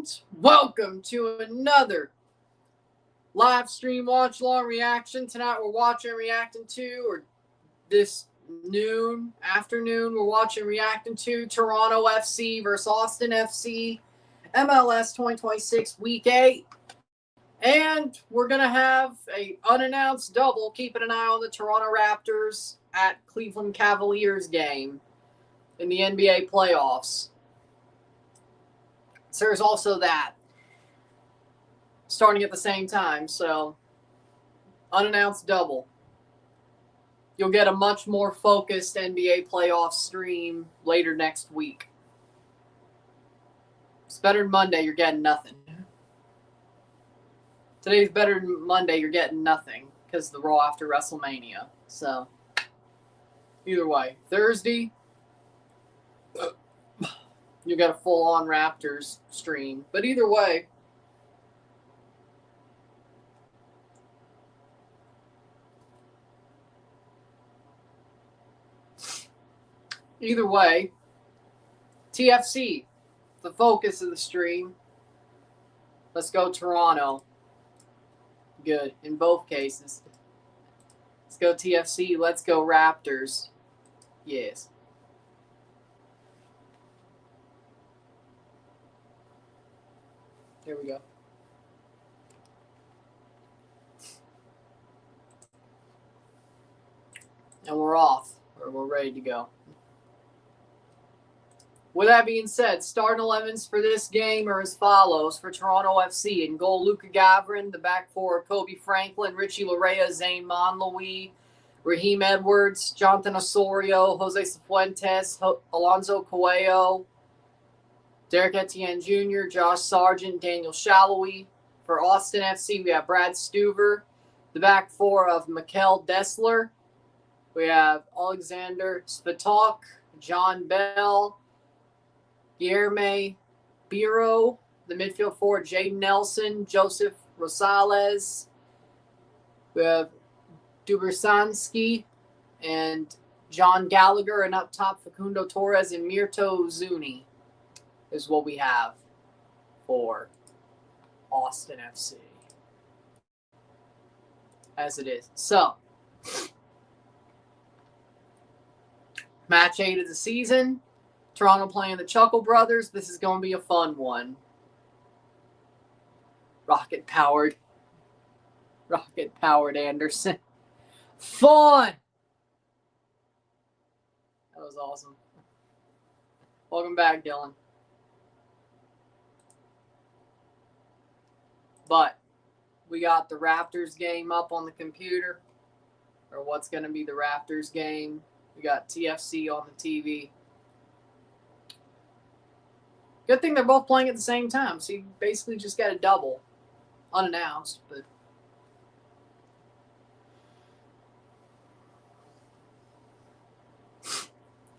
And welcome to another live stream watch along reaction. Tonight we're watching and reacting to, or this afternoon, we're watching and reacting to Toronto FC versus Austin FC, MLS 2026 Week 8. And we're going to have an unannounced double, keeping an eye on the Toronto Raptors at Cleveland Cavaliers game in the NBA playoffs. So there's also that starting at the same time. So unannounced double. You'll get a much more focused NBA playoff stream later next week. It's better than Monday, you're getting nothing. Today's better than Monday, you're getting nothing because the Raw after WrestleMania. So either way, Thursday, you got a full-on Raptors stream. But either way, TFC, the focus of the stream. Let's go Toronto. Good in both cases. Let's go TFC. Let's go Raptors. Yes. Here we go. And we're off, or we're ready to go. With that being said, starting 11s for this game are as follows. For Toronto FC, in goal, Luka Gavrin. The back four, Kobe Franklin, Richie Larea, Zane Monlouis, Raheem Edwards, Jonathan Osorio, Jose Cifuentes, Alonso Coelho, Derek Etienne Jr., Josh Sargent, Daniel Shallowy. For Austin FC, we have Brad Stuver. The back four of Mikel Dessler. We have Alexander Spatok, John Bell, Guilherme Biro. The midfield four, Jaden Nelson, Joseph Rosales. We have Dubersansky and John Gallagher. And up top, Facundo Torres and Mirto Zuni is what we have for Austin FC. As it is. So, match 8 of the season. Toronto playing the Chuckle Brothers. This is going to be a fun one. Rocket-powered Anderson. Fun! That was awesome. Welcome back, Dillon. But we got the Raptors game up on the computer, or what's going to be the Raptors game. We got TFC on the TV. Good thing they're both playing at the same time, so you basically just got a double. Unannounced, but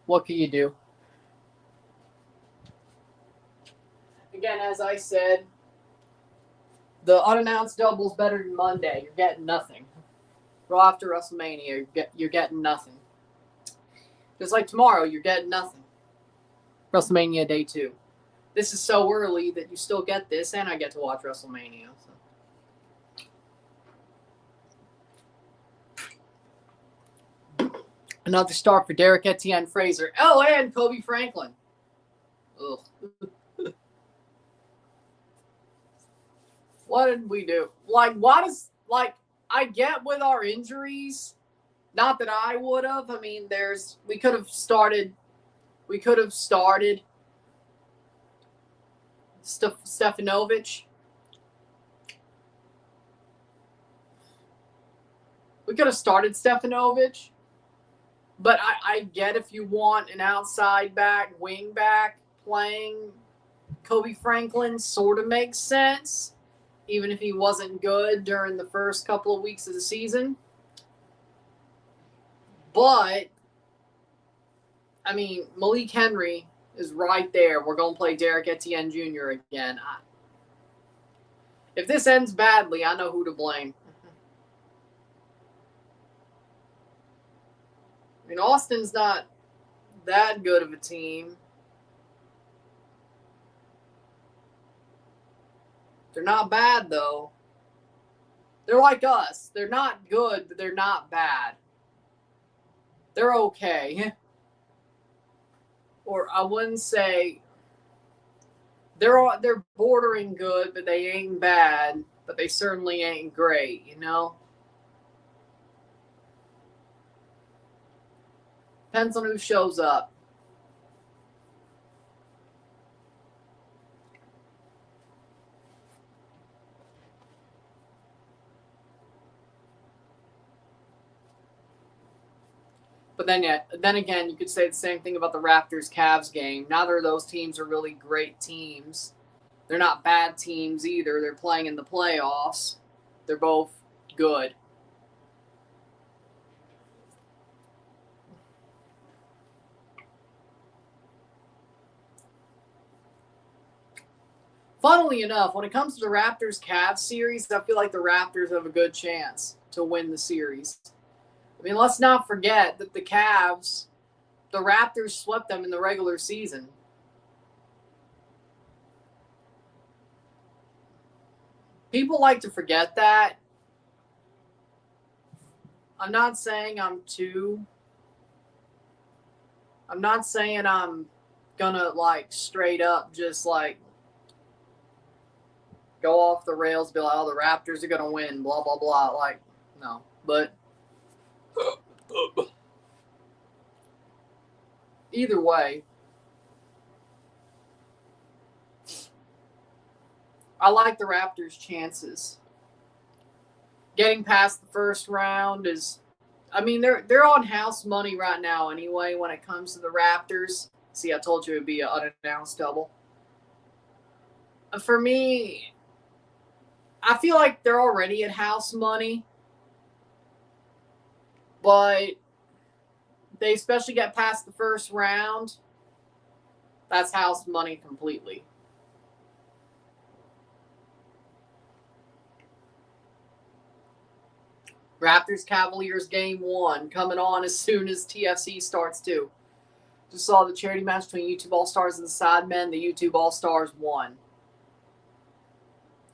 what can you do? Again, as I said, the unannounced double's better than Monday. You're getting nothing. Raw after WrestleMania, you're getting nothing. Just like tomorrow, you're getting nothing. WrestleMania Day 2. This is so early that you still get this, and I get to watch WrestleMania. So. Another start for Derek Etienne Fraser. Oh, and Kobe Franklin. Ugh. What did we do? I get with our injuries, not that I would have. I mean, we could have started Stefanovic. We could have started Stefanovic, but I get if you want an outside back, wing back playing Kobe Franklin, sort of makes sense, even if he wasn't good during the first couple of weeks of the season. But, I mean, Malik Henry is right there. We're going to play Derek Etienne Jr. again. If this ends badly, I know who to blame. I mean, Austin's not that good of a team. They're not bad, though. They're like us. They're not good, but they're not bad. They're okay. Or I wouldn't say they're bordering good, but they ain't bad, but they certainly ain't great, you know? Depends on who shows up. But then again, you could say the same thing about the Raptors-Cavs game. Neither of those teams are really great teams. They're not bad teams either. They're playing in the playoffs. They're both good. Funnily enough, when it comes to the Raptors-Cavs series, I feel like the Raptors have a good chance to win the series. I mean, let's not forget that the Raptors swept them in the regular season. People like to forget that. I'm not saying I'm gonna straight up just go off the rails, be like, oh, the Raptors are gonna win, blah blah blah. No. But either way, I like the Raptors' chances. Getting past the first round is, I mean, they're on house money right now anyway when it comes to the Raptors. See, I told you it would be an unannounced double. For me, I feel like they're already at house money, but they especially get past the first round. That's house money completely. Raptors Cavaliers game 1 coming on as soon as TFC starts too. Just saw the charity match between YouTube All Stars and the Sidemen. The YouTube All Stars won.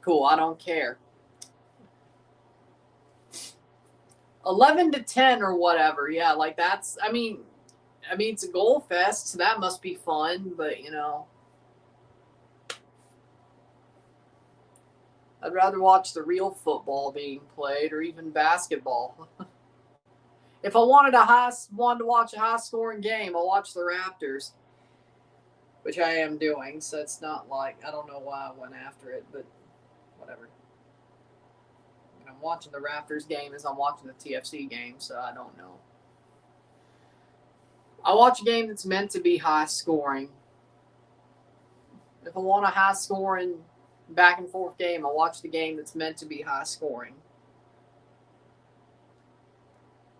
Cool, I don't care. 11-10 or whatever. Yeah, that's. I mean, it's a goal fest, so that must be fun. But I'd rather watch the real football being played or even basketball. If I wanted to watch a high-scoring game, I'll watch the Raptors, which I am doing. So it's not I don't know why I went after it, but whatever. And I'm watching the Raptors game as I'm watching the TFC game, so I don't know. I watch a game that's meant to be high-scoring. If I want a high-scoring back-and-forth game, I'll watch the game that's meant to be high-scoring.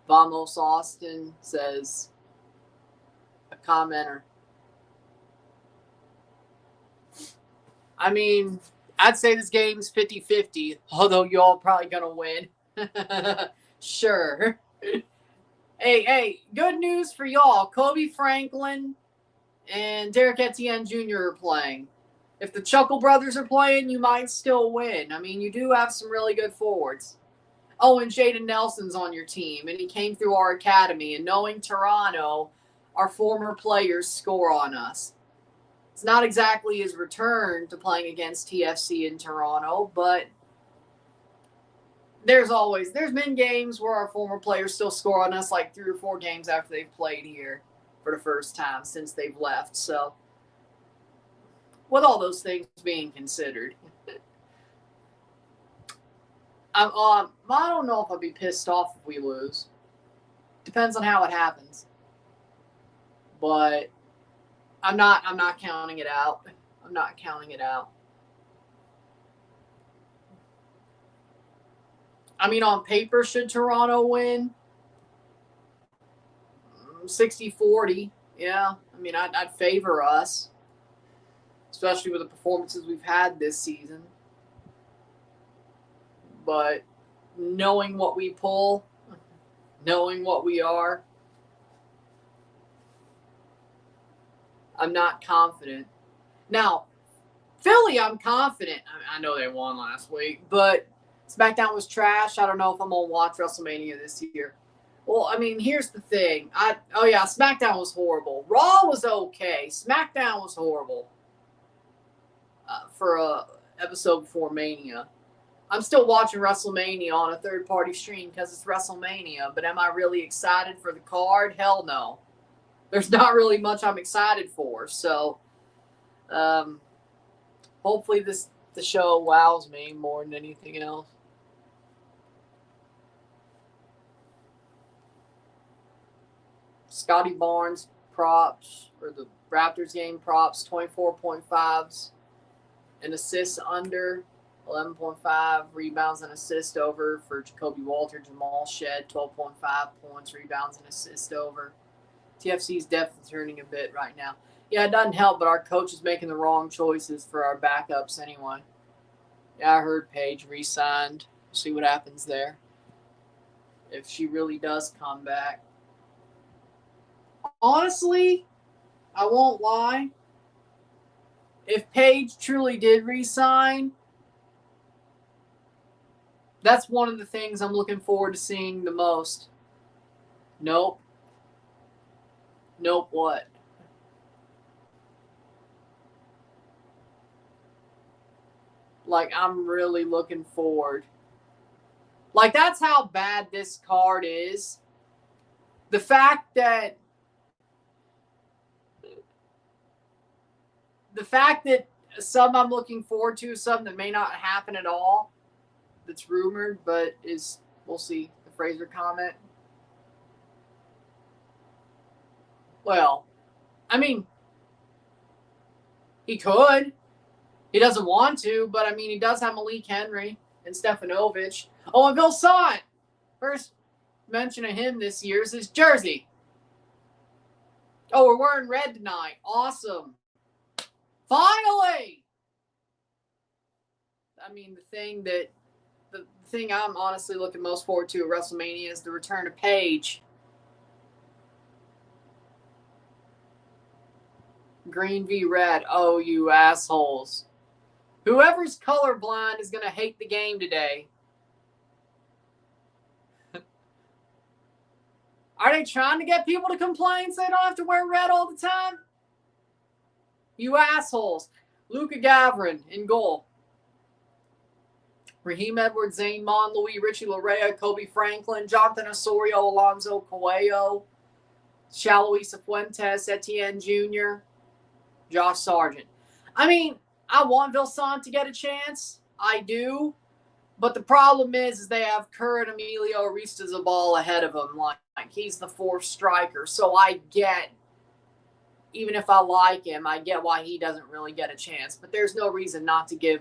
Vamos Austin says, a commenter. I mean, I'd say this game's 50-50, although y'all probably going to win. Sure. Hey, good news for y'all. Kobe Franklin and Derek Etienne Jr. are playing. If the Chuckle brothers are playing, you might still win. I mean, you do have some really good forwards. Oh, and Jaden Nelson's on your team, and he came through our academy. And knowing Toronto, our former players score on us. It's not exactly his return to playing against TFC in Toronto, but there's been games where our former players still score on us 3 or 4 games after they've played here for the first time since they've left. So, with all those things being considered, I don't know if I'd be pissed off if we lose. Depends on how it happens. But I'm not counting it out. I'm not counting it out. I mean, on paper, should Toronto win? 60-40. Yeah. I mean, I'd favor us, especially with the performances we've had this season. But knowing what we pull, knowing what we are, I'm not confident. Now, Philly, I'm confident. I know they won last week, but SmackDown was trash. I don't know if I'm going to watch WrestleMania this year. Well, I mean, here's the thing. SmackDown was horrible. Raw was okay. SmackDown was horrible for a episode before Mania. I'm still watching WrestleMania on a third-party stream because it's WrestleMania, but am I really excited for the card? Hell no. There's not really much I'm excited for, so hopefully the show wows me more than anything else. Scotty Barnes props, or the Raptors game props, 24.5s, and assists under 11.5, rebounds and assists over for Jacoby Walter, Jamal Shed, 12.5 points, rebounds and assists over. TFC's depth is turning a bit right now. Yeah, it doesn't help, but our coach is making the wrong choices for our backups anyway. Yeah, I heard Paige re-signed. See what happens there. If she really does come back. Honestly, I won't lie. If Paige truly did re-sign, that's one of the things I'm looking forward to seeing the most. Nope. Nope, what? Like, I'm really looking forward. Like, that's how bad this card is. The fact that some I'm looking forward to, some that may not happen at all, that's rumored, but we'll see. The Fraser comment. Well, I mean, he could. He doesn't want to, but I mean, he does have Malik Henry and Stefanovic. Oh, and Bill Sant. First mention of him this year is his jersey. Oh, we're wearing red tonight. Awesome. Finally! I mean, the thing I'm honestly looking most forward to at WrestleMania is the return of Paige. Green v red. Oh, you assholes. Whoever's colorblind is going to hate the game today. Are they trying to get people to complain so they don't have to wear red all the time? You assholes. Luca Gavrin in goal. Raheem Edwards, Zane Monlouis, Richie Larea, Kobe Franklin, Jonathan Osorio, Alonzo Coelho, Shaloisa Fuentes, Etienne Jr., Josh Sargent. I mean, I want Vilsant to get a chance. I do. But the problem is they have Kerr and Emilio Aristizabal ahead of him. Like, he's the fourth striker. So I get, even if I like him, I get why he doesn't really get a chance. But there's no reason not to give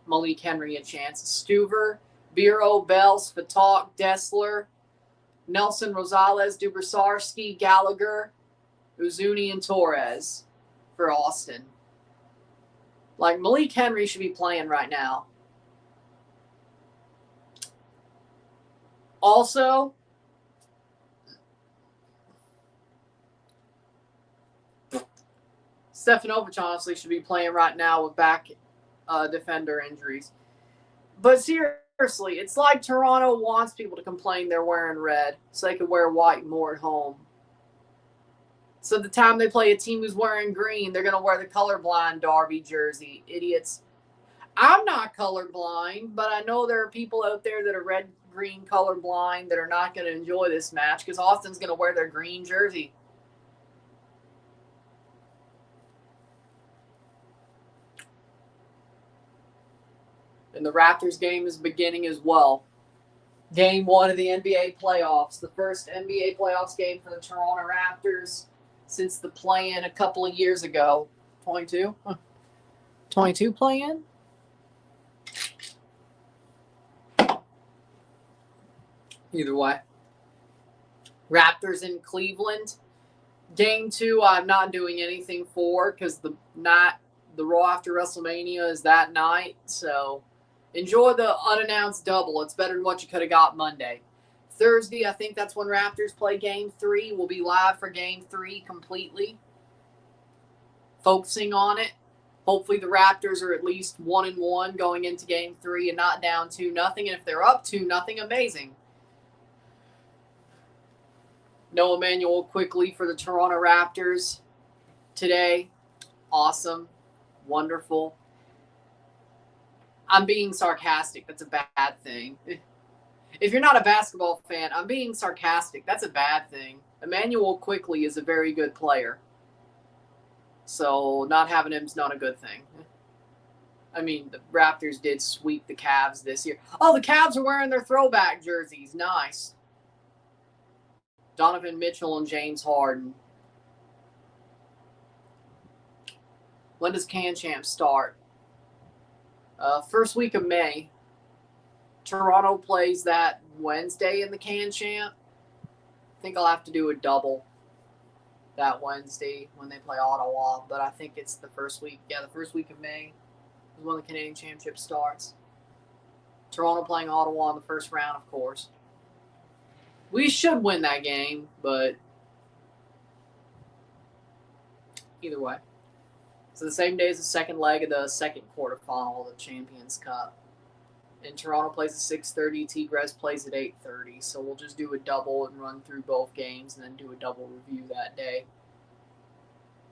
Malik Henry a chance. Stuver, Biro, Bells, Fatak, Dessler, Nelson Rosales, Dubrsarski, Gallagher, Uzuni, and Torres for Austin. Like, Malik Henry should be playing right now. Also, Stefanovic honestly should be playing right now with back defender injuries. But seriously, it's like Toronto wants people to complain they're wearing red so they can wear white more at home. So the time they play a team who's wearing green, they're going to wear the colorblind Darby jersey. Idiots. I'm not colorblind, but I know there are people out there that are red-green colorblind that are not going to enjoy this match because Austin's going to wear their green jersey. And the Raptors game is beginning as well. Game 1 of the NBA playoffs. The first NBA playoffs game for the Toronto Raptors since the play-in a couple of years ago. 22? 22 play-in? Either way. Raptors in Cleveland. Game 2, I'm not doing anything for because the Raw after WrestleMania is that night. So enjoy the unannounced double. It's better than what you could have got Monday. Thursday, I think that's when Raptors play Game 3. We'll be live for Game 3 completely. Focusing on it. Hopefully the Raptors are at least 1-1 going into Game 3 and not down 2-0. And if they're up 2-0, amazing. No Emmanuel quickly for the Toronto Raptors today. Awesome. Wonderful. I'm being sarcastic. That's a bad thing. If you're not a basketball fan, I'm being sarcastic. That's a bad thing. Emmanuel quickly is a very good player. So not having him is not a good thing. I mean, the Raptors did sweep the Cavs this year. Oh, the Cavs are wearing their throwback jerseys. Nice. Donovan Mitchell and James Harden. When does Can Champ start? First week of May. Toronto plays that Wednesday in the Can Champ. I think I'll have to do a double that Wednesday when they play Ottawa, but I think it's the first week. Yeah, the first week of May is when the Canadian Championship starts. Toronto playing Ottawa in the first round, of course. We should win that game, but either way. So the same day as the second leg of the second quarterfinal of the Champions Cup. And Toronto plays at 6:30. Tigres plays at 8:30. So we'll just do a double and run through both games and then do a double review that day.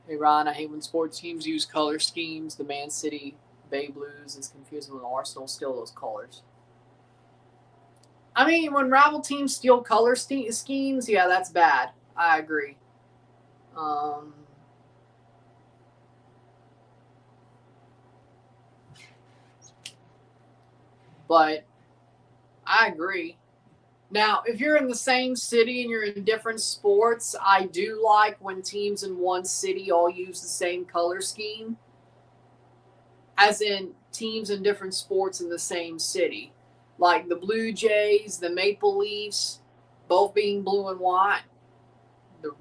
Hey, Ron, I hate when sports teams use color schemes. The Man City Bay Blues is confusing with Arsenal steal those colors. I mean, when rival teams steal color schemes, yeah, that's bad. I agree. But I agree. Now, if you're in the same city and you're in different sports, I do like when teams in one city all use the same color scheme. As in teams in different sports in the same city. Like the Blue Jays, the Maple Leafs, both being blue and white. The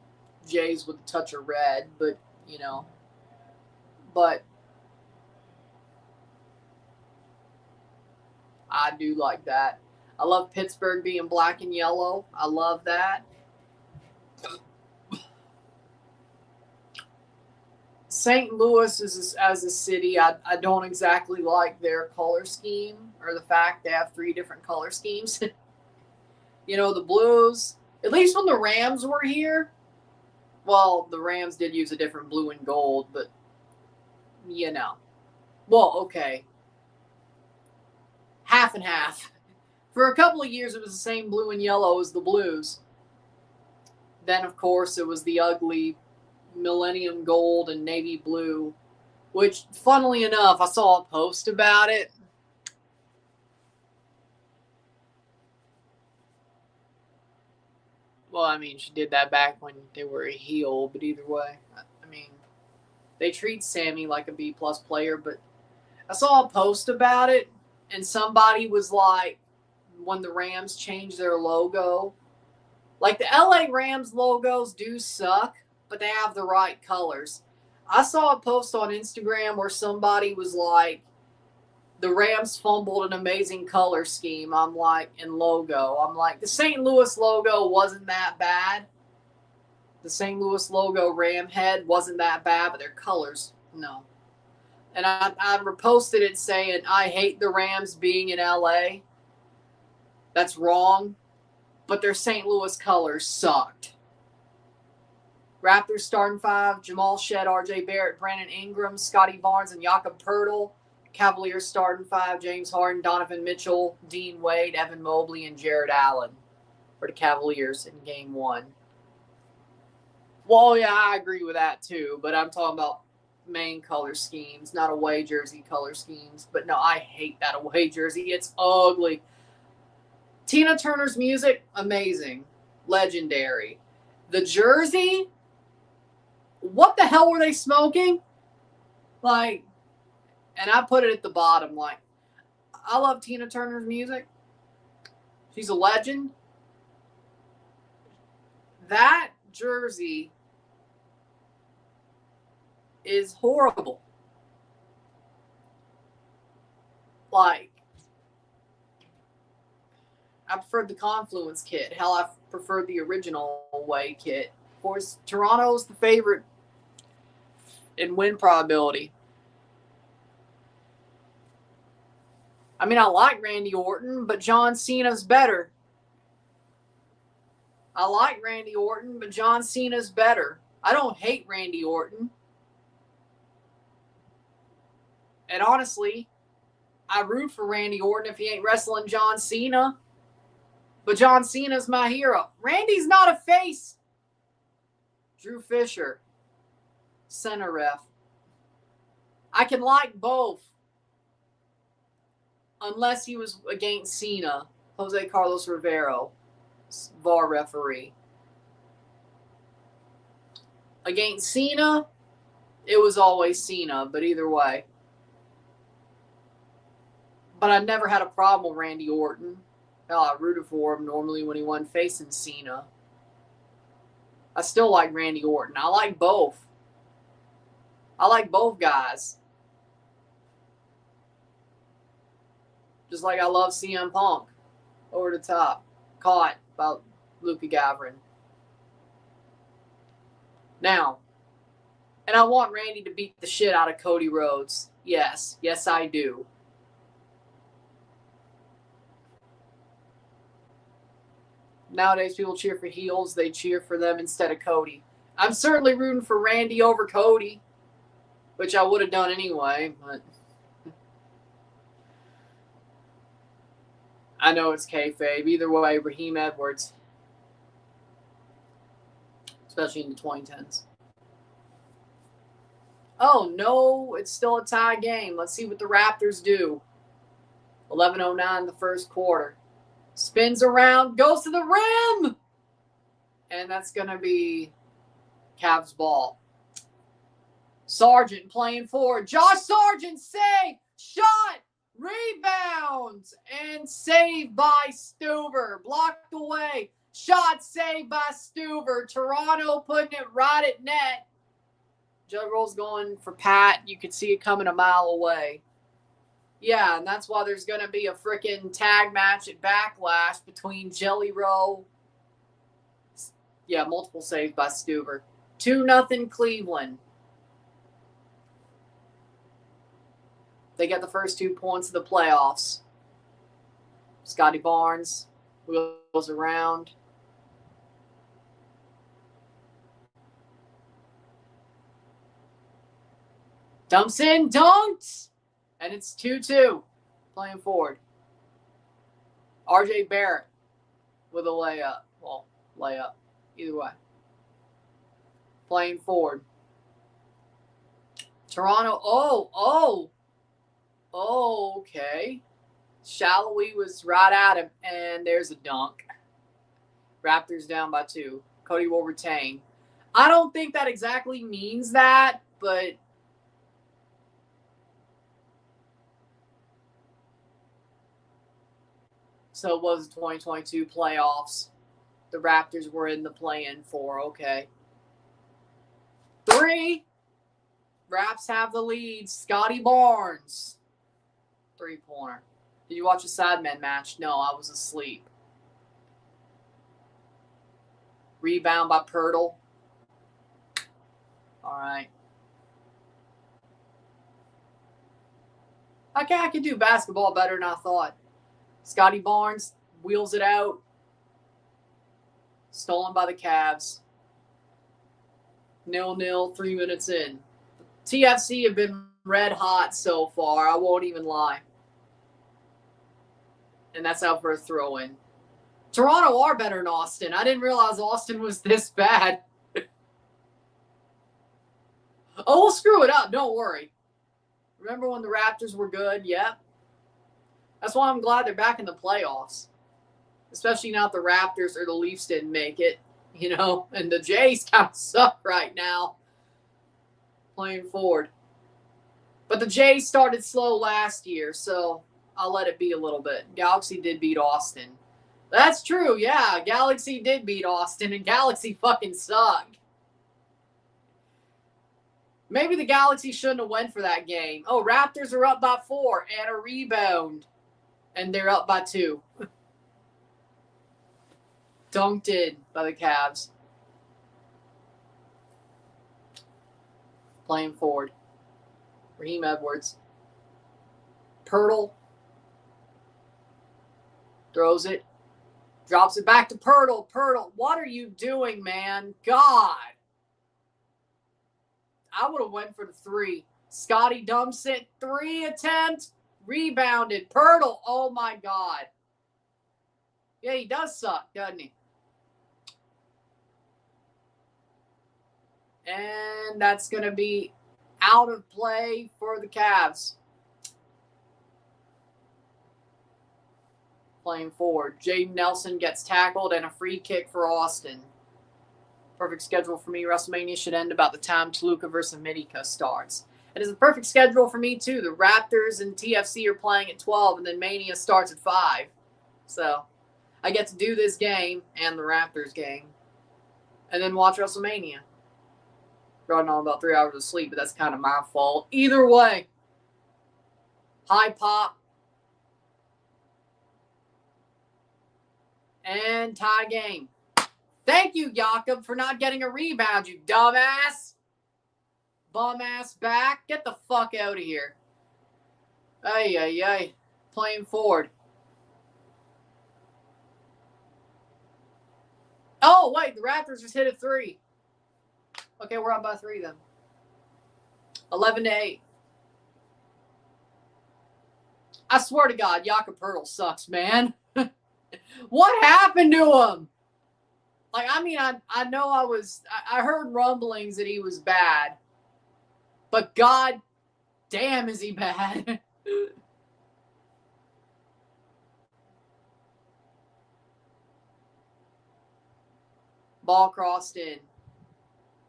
Jays with a touch of red, but, you know. But I do like that. I love Pittsburgh being black and yellow. I love that. St. Louis as a city, I don't exactly like their color scheme or the fact they have 3 different color schemes. You know, the Blues, at least when the Rams were here, well, the Rams did use a different blue and gold, but, you know. Well, okay. Half and half. For a couple of years, it was the same blue and yellow as the Blues. Then, of course, it was the ugly Millennium Gold and Navy Blue, which, funnily enough, I saw a post about it. Well, I mean, she did that back when they were a heel, but either way, I mean, they treat Sammy like a B-plus player, but I saw a post about it, and somebody was like, when the Rams changed their logo, like the LA Rams logos do suck, but they have the right colors. I saw a post on Instagram where somebody was like, the Rams fumbled an amazing color scheme. I'm like, and logo. I'm like, the St. Louis logo wasn't that bad. The St. Louis logo Ram head wasn't that bad, but their colors, no. And I reposted it saying, I hate the Rams being in LA. That's wrong. But their St. Louis colors sucked. Raptors starting 5, Jamal Shead, RJ Barrett, Brandon Ingram, Scotty Barnes, and Jakob Poeltl. Cavaliers starting 5, James Harden, Donovan Mitchell, Dean Wade, Evan Mobley, and Jared Allen for the Cavaliers in Game 1. Well, yeah, I agree with that too, but I'm talking about main color schemes, not away jersey color schemes. But no, I hate that away jersey. It's ugly. Tina Turner's music, amazing. Legendary. The jersey, what the hell were they smoking? Like, and I put it at the bottom, like, I love Tina Turner's music. She's a legend. That jersey is horrible. Like, I preferred the Confluence kit. Hell, I preferred the original away kit. Of course, Toronto's the favorite in win probability. I mean, I like Randy Orton, but John Cena's better. I like Randy Orton, but John Cena's better. I don't hate Randy Orton. And honestly, I root for Randy Orton if he ain't wrestling John Cena. But John Cena's my hero. Randy's not a face. Drew Fisher, center ref. I can like both. Unless he was against Cena. Jose Carlos Rivero, VAR referee. Against Cena, it was always Cena, but either way. But I never had a problem with Randy Orton. Hell, I rooted for him normally when he won facing Cena. I still like Randy Orton. I like both. I like both guys. Just like I love CM Punk. Over the top. Caught by Luka Gavrin. Now, and I want Randy to beat the shit out of Cody Rhodes. Yes. Yes, I do. Nowadays, people cheer for heels. They cheer for them instead of Cody. I'm certainly rooting for Randy over Cody, which I would have done anyway, but I know it's kayfabe. Either way, Raheem Edwards, especially in the 2010s. Oh, no, it's still a tie game. Let's see what the Raptors do. 11:09 the first quarter. Spins around, goes to the rim. And that's going to be Cavs ball. Sargent playing forward. Josh Sargent, save, shot, rebounds, and saved by Stuver. Blocked away. Shot saved by Stuver. Toronto putting it right at net. Jugger's going for Pat. You could see it coming a mile away. Yeah, and that's why there's going to be a freaking tag match at Backlash between Jelly Roll. Yeah, multiple saves by Stuver. 2-0 Cleveland. They get the first 2 points of the playoffs. Scotty Barnes wheels around. Dumps in, dunked. And it's 2-2 playing forward. RJ Barrett with a layup. Well, layup. Either way. Playing forward. Toronto. Okay. Shallowy was right at him. And there's a dunk. Raptors down by 2. Cody will retain. I don't think that exactly means that, but so it was the 2022 playoffs. The Raptors were in the play-in for. Okay. 3. Raps have the lead. Scotty Barnes. 3-pointer. Did you watch the Sidemen match? No, I was asleep. Rebound by Pirtle. All right. Okay, I could do basketball better than I thought. Scotty Barnes wheels it out. Stolen by the Cavs. 0-0, 3 minutes in. TFC have been red hot so far. I won't even lie. And that's out for a throw-in. Toronto are better than Austin. I didn't realize Austin was this bad. Oh, we'll screw it up. Don't worry. Remember when the Raptors were good? Yep. That's why I'm glad they're back in the playoffs. Especially now that the Raptors or the Leafs didn't make it, you know, and the Jays kind of suck right now playing forward. But the Jays started slow last year, so I'll let it be a little bit. Galaxy did beat Austin. That's true, yeah. Galaxy did beat Austin, and Galaxy fucking sucked. Maybe the Galaxy shouldn't have went for that game. Oh, Raptors are up by 4 and a rebound. And they're up by 2. Dunked in by the Cavs. Playing forward. Raheem Edwards. Pirtle. Throws it. Drops it back to Pirtle. Pirtle, what are you doing, man? God. I would have went for the 3. Scotty dumps it. 3 attempt. Rebounded. Pirtle. Oh, my God. Yeah, he does suck, doesn't he? And that's going to be out of play for the Cavs. Playing forward. Jaden Nelson gets tackled and a free kick for Austin. Perfect schedule for me. WrestleMania should end about the time Toluca versus Mitika starts. It is a perfect schedule for me, too. The Raptors and TFC are playing at 12, and then Mania starts at 5. So I get to do this game and the Raptors game and then watch WrestleMania. Running on about 3 hours of sleep, but that's kind of my fault. Either way, high pop and tie game. Thank you, Jakob, for not getting a rebound, you dumbass. Bum ass back. Get the fuck out of here. Ay, ay, ay. Playing forward. Oh, wait. The Raptors just hit a 3. Okay, we're up by 3 then. 11-8. I swear to God, Jakob Pirtle sucks, man. What happened to him? Like, I mean, I know I heard rumblings that he was bad. But God damn, is he bad. Ball crossed in.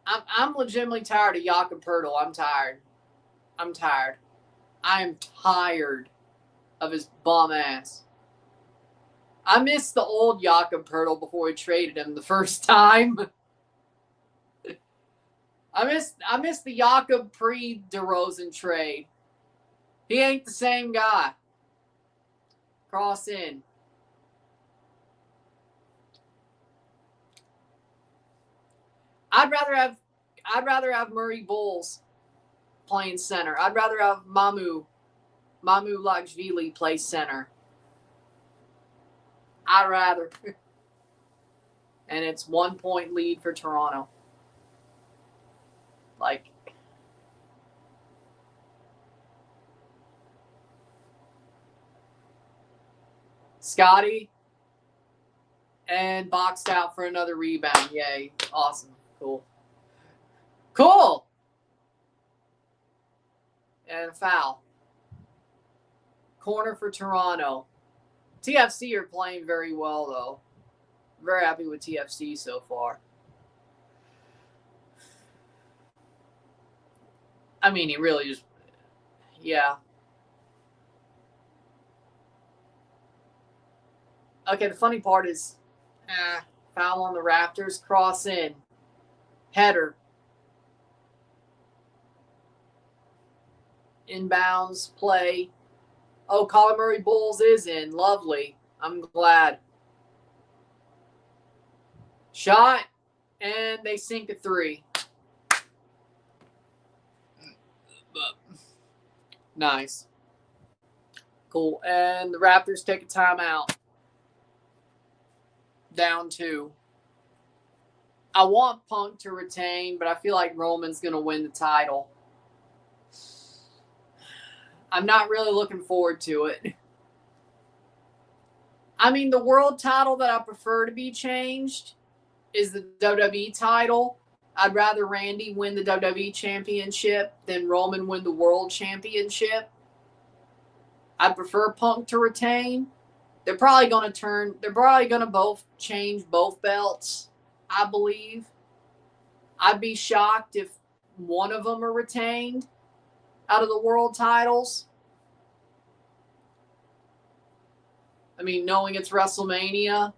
I'm legitimately tired of Jakob Pirtle. I'm tired. I am tired of his bum ass. I missed the old Jakob Pirtle before we traded him the first time. I missed the Jakob pre-DeRozan trade. He ain't the same guy. Cross in. I'd rather have Murray Bulls playing center. I'd rather have Mamu Lakshvili play center. I'd rather. And it's 1 point lead for Toronto. Like, Scotty and boxed out for another rebound. Yay. Awesome. Cool. And a foul. Corner for Toronto. TFC are playing very well, though. Very happy with TFC so far. I mean, he really just, yeah. Okay, the funny part is, foul on the Raptors, cross in, header, inbounds, play. Oh, Colin Murray Bulls is in. Lovely. I'm glad. Shot, and they sink a 3. Nice. Cool. And the Raptors take a timeout. Down 2. I want Punk to retain, but I feel like Roman's going to win the title. I'm not really looking forward to it. I mean, the world title that I prefer to be changed is the WWE title. I'd rather Randy win the WWE championship than Roman win the world championship. I'd prefer Punk to retain. They're probably going to both change both belts, I believe. I'd be shocked if one of them are retained out of the world titles. I mean, knowing it's WrestleMania,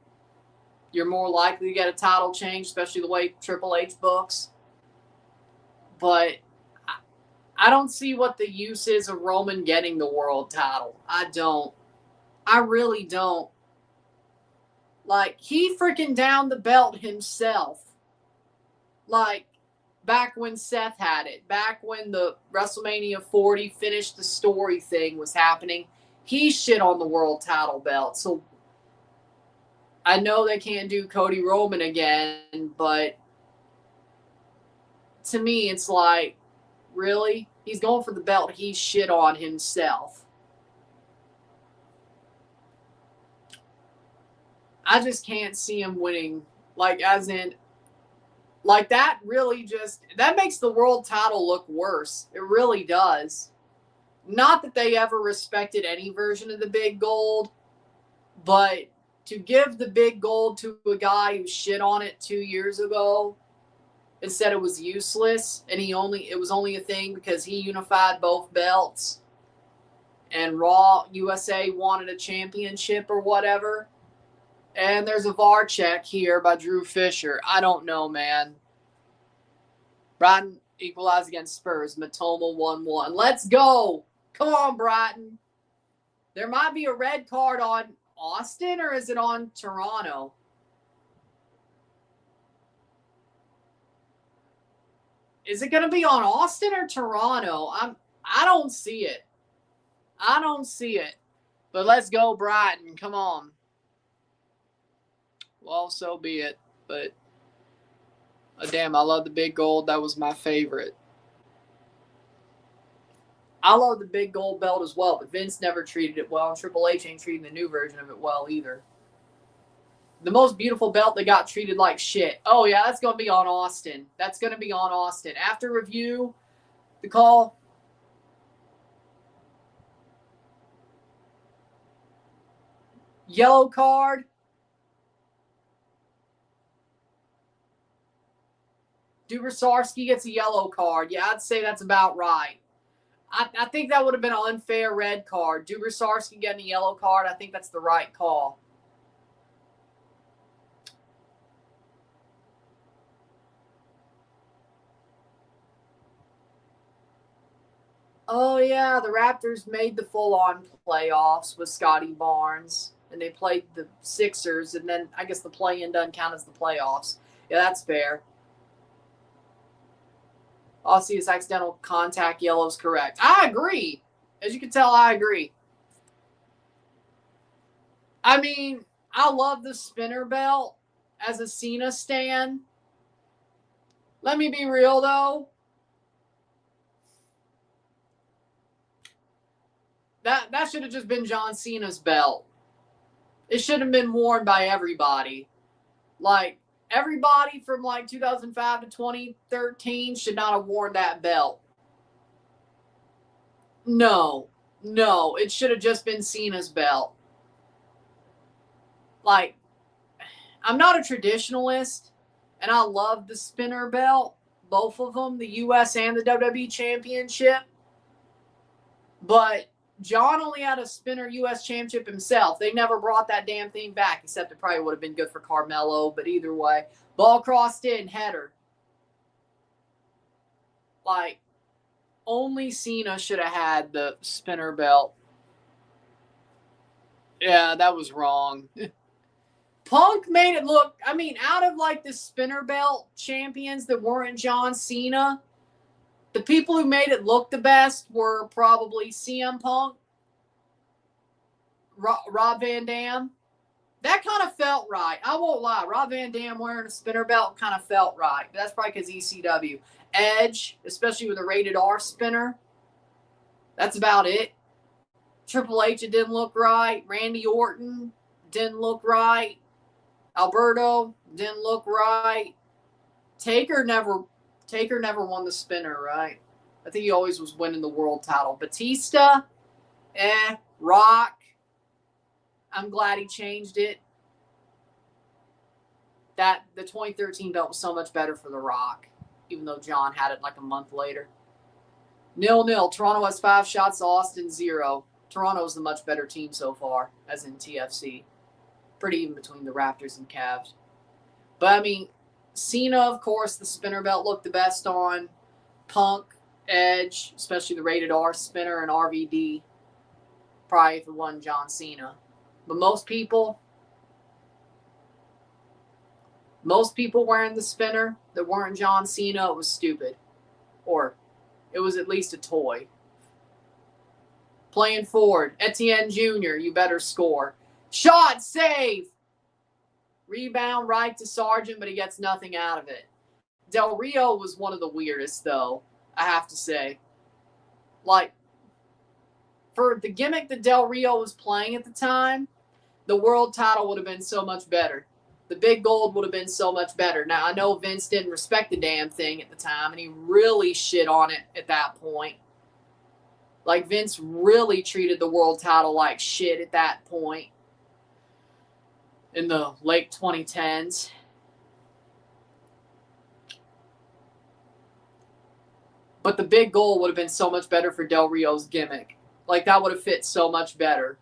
you're more likely to get a title change, especially the way Triple H books. But I don't see what the use is of Roman getting the world title. I don't. I really don't. Like, he freaking downed the belt himself. Like, back when Seth had it. Back when the WrestleMania 40 finished the story thing was happening. He shit on the world title belt. So I know they can't do Cody Roman again, but to me, it's like, really? He's going for the belt he shit on himself. I just can't see him winning. Like, as in, like, that really just, that makes the world title look worse. It really does. Not that they ever respected any version of the big gold, but to give the big gold to a guy who shit on it 2 years ago and said it was useless, and it was only a thing because he unified both belts and Raw USA wanted a championship or whatever. And there's a VAR check here by Drew Fisher. I don't know, man. Brighton equalized against Spurs. Matoma 1-1. Let's go. Come on, Brighton. There might be a red card on Austin, or is it on Toronto? Is it going to be on Austin or Toronto? I don't see it. I don't see it. But let's go, Brighton. Come on. Well, so be it. But, damn, I love the big gold. That was my favorite. I love the big gold belt as well, but Vince never treated it well, and Triple H ain't treating the new version of it well either. The most beautiful belt that got treated like shit. Oh, yeah, that's going to be on Austin. That's going to be on Austin. After review, the call. Yellow card. Dubrsarski gets a yellow card. Yeah, I'd say that's about right. I think that would have been an unfair red card. Dubrsarski getting a yellow card, I think that's the right call. Oh, yeah, the Raptors made the full-on playoffs with Scotty Barnes, and they played the Sixers, and then I guess the play-in doesn't count as the playoffs. Yeah, that's fair. I'll see his accidental contact yellow is correct. I agree. As you can tell, I agree. I mean, I love the spinner belt as a Cena stan. Let me be real, though. That should have just been John Cena's belt. It should have been worn by everybody. Like, everybody from like 2005 to 2013 should not have worn that belt. No, it should have just been Cena's belt. Like, I'm not a traditionalist, and I love the spinner belt, both of them, the US and the WWE Championship. But John only had a spinner US Championship himself. They never brought that damn thing back, except it probably would have been good for Carmelo, but either way. Ball crossed in, header. Like, only Cena should have had the spinner belt. Yeah, that was wrong. Punk made it look, I mean, out of like the spinner belt champions that weren't John Cena, the people who made it look the best were probably CM Punk, Rob Van Dam. That kind of felt right. I won't lie. Rob Van Dam wearing a spinner belt kind of felt right. But that's probably because ECW. Edge, especially with a rated R spinner. That's about it. Triple H, it didn't look right. Randy Orton didn't look right. Alberto didn't look right. Taker never won the spinner, right? I think he always was winning the world title. Batista, Rock. I'm glad he changed it. The 2013 belt was so much better for The Rock, even though John had it like a month later. 0-0. Toronto has 5 shots, Austin 0. Toronto's the much better team so far, as in TFC. Pretty even between the Raptors and Cavs. But, I mean, Cena, of course, the spinner belt looked the best on. Punk, Edge, especially the rated R spinner, and RVD. Probably if it wasn't John Cena. But most people wearing the spinner that weren't John Cena, it was stupid. Or it was at least a toy. Playing forward. Etienne Jr., you better score. Shot, save. Rebound right to Sargent, but he gets nothing out of it. Del Rio was one of the weirdest, though, I have to say. Like, for the gimmick that Del Rio was playing at the time, the world title would have been so much better. The big gold would have been so much better. Now, I know Vince didn't respect the damn thing at the time, and he really shit on it at that point. Like, Vince really treated the world title like shit at that point in the late 2010s. But the big goal would have been so much better for Del Rio's gimmick. Like, that would have fit so much better.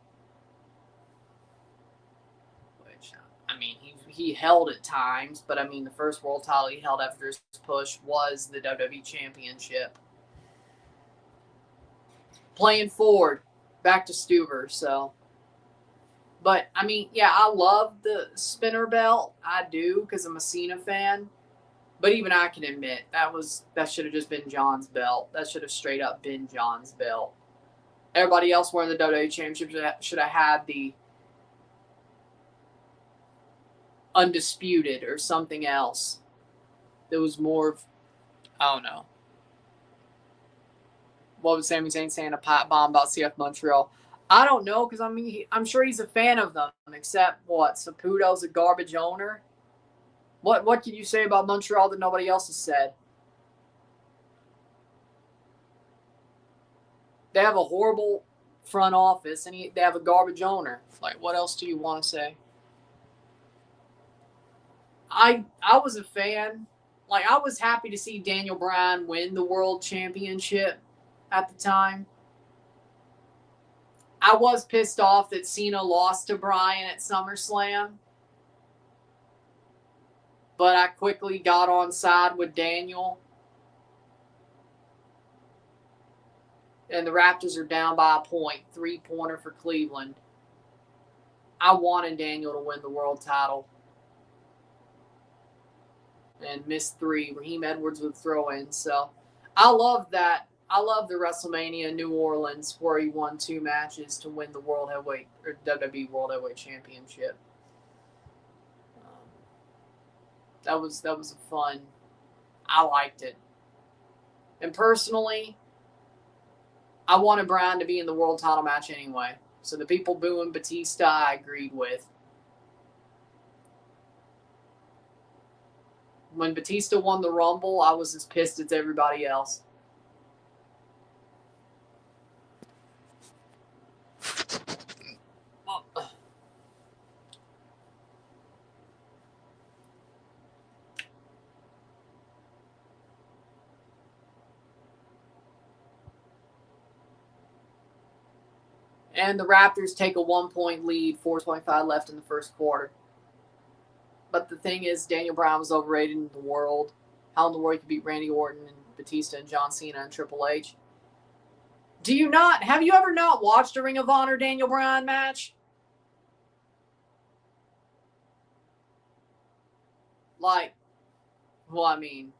Which, I mean, he held at times, but I mean, the first world title he held after his push was the WWE Championship. Playing forward, back to Stuber, so. But, I mean, yeah, I love the spinner belt. I do, because I'm a Cena fan. But even I can admit, that should have just been John's belt. That should have straight up been John's belt. Everybody else wearing the WWE Championship should have had the Undisputed or something else. There was more of, I don't know. What was Sami Zayn saying? A pipe bomb about CF Montreal? I don't know, because I mean, I'm sure he's a fan of them, except what? Saputo's a garbage owner? What can you say about Montreal that nobody else has said? They have a horrible front office, and they have a garbage owner. Like, what else do you want to say? I was a fan. Like, I was happy to see Daniel Bryan win the World Championship at the time. I was pissed off that Cena lost to Bryan at SummerSlam. But I quickly got on side with Daniel. And the Raptors are down by a point. 3-pointer for Cleveland. I wanted Daniel to win the world title. And missed 3. Raheem Edwards would throw in. So I love that. I love the WrestleMania in New Orleans where he won 2 matches to win the World Heavyweight or WWE World Heavyweight Championship. That was a fun. I liked it. And personally, I wanted Bryan to be in the world title match anyway. So the people booing Batista, I agreed with. When Batista won the Rumble, I was as pissed as everybody else. And the Raptors take a 1-point lead, 4:25 left in the first quarter. But the thing is, Daniel Bryan was overrated in the world. How in the world he could beat Randy Orton and Batista and John Cena and Triple H? Have you ever not watched a Ring of Honor Daniel Bryan match? Like, well, I mean,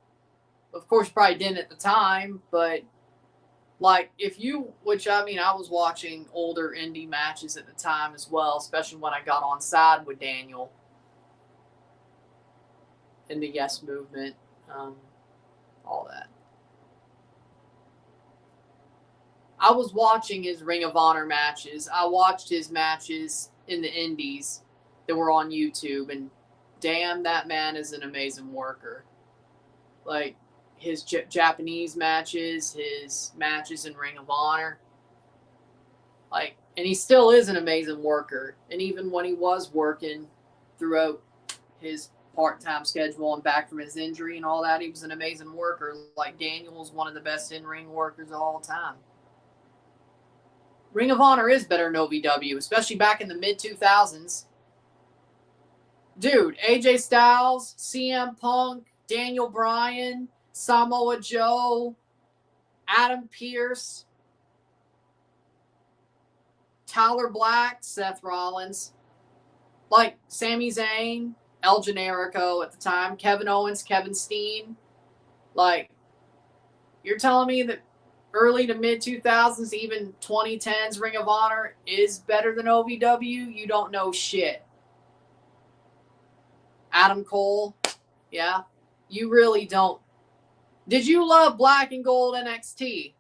of course you probably didn't at the time, but like, I was watching older indie matches at the time as well, especially when I got on side with Daniel in the Yes Movement, all that. I was watching his Ring of Honor matches. I watched his matches in the indies that were on YouTube, and damn, that man is an amazing worker. Like, his Japanese matches, his matches in Ring of Honor. Like, and he still is an amazing worker. And even when he was working throughout his part-time schedule and back from his injury and all that, he was an amazing worker. Like, Daniel was one of the best in-ring workers of all time. Ring of Honor is better than OVW, especially back in the mid-2000s. Dude, AJ Styles, CM Punk, Daniel Bryan, Samoa Joe, Adam Pearce, Tyler Black, Seth Rollins, like Sami Zayn, El Generico at the time, Kevin Owens, Kevin Steen. Like, you're telling me that early to mid-2000s, even 2010s Ring of Honor is better than OVW? You don't know shit. Adam Cole. Yeah. You really don't. Did you love Black and Gold NXT?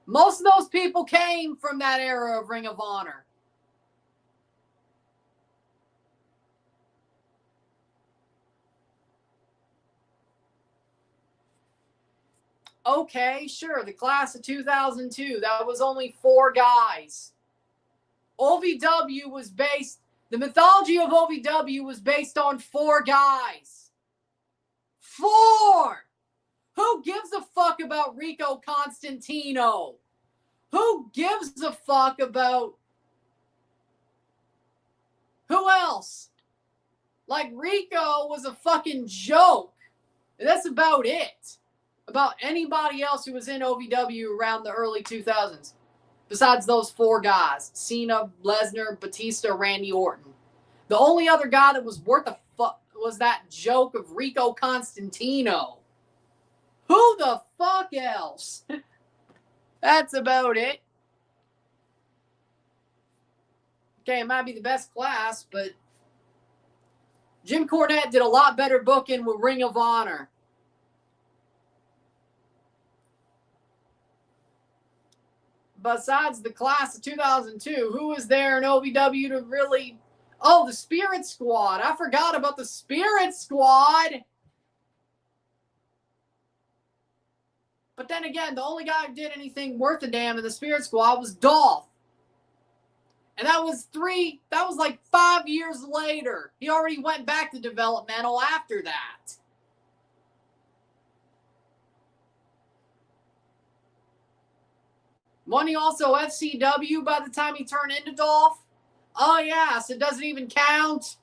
Most of those people came from that era of Ring of Honor. Okay, sure. The class of 2002, that was only 4 guys. OVW was based, the mythology of OVW was based on 4 guys. 4! Who gives a fuck about Rico Constantino? Who gives a fuck about who else? Like, Rico was a fucking joke. That's about it. About anybody else who was in OVW around the early 2000s. Besides those 4 guys. Cena, Lesnar, Batista, Randy Orton. The only other guy that was worth a fuck was that joke of Rico Constantino. Who the fuck else? That's about it. Okay, it might be the best class, but Jim Cornette did a lot better booking with Ring of Honor. Besides the class of 2002, who was there in OVW to really... Oh, the Spirit Squad. I forgot about the Spirit Squad. But then again, the only guy who did anything worth a damn in the Spirit Squad was Dolph. And that was like 5 years later. He already went back to developmental after that. Wasn't he also FCW by the time he turned into Dolph? Oh, yeah, so it doesn't even count.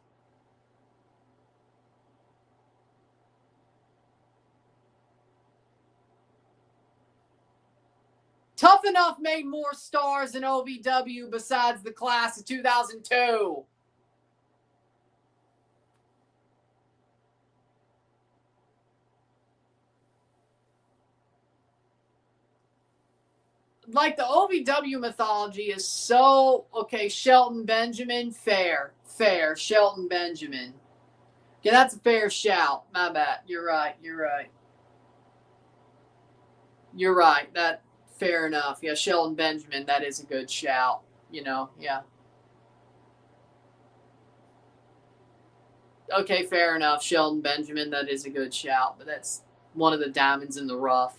Tough Enough made more stars in OVW besides the class of 2002. Like, the OVW mythology is so... Okay, Shelton Benjamin, fair. Shelton Benjamin. Yeah, that's a fair shout. My bad. You're right. That... Fair enough. Yeah, Shelton Benjamin, that is a good shout. Yeah. Okay, fair enough. Shelton Benjamin, that is a good shout. But that's one of the diamonds in the rough,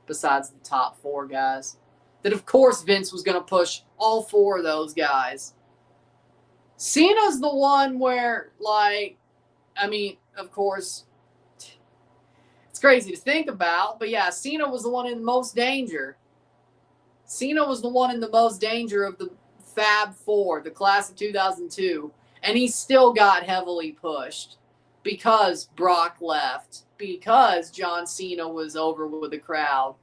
besides the top 4 guys. That, of course, Vince was going to push all 4 of those guys. Cena's the one where, like, I mean, of course, it's crazy to think about. But, yeah, Cena was the one in the most danger. Cena was the one in the most danger of the Fab 4, the class of 2002, and he still got heavily pushed because Brock left, because John Cena was over with the crowd.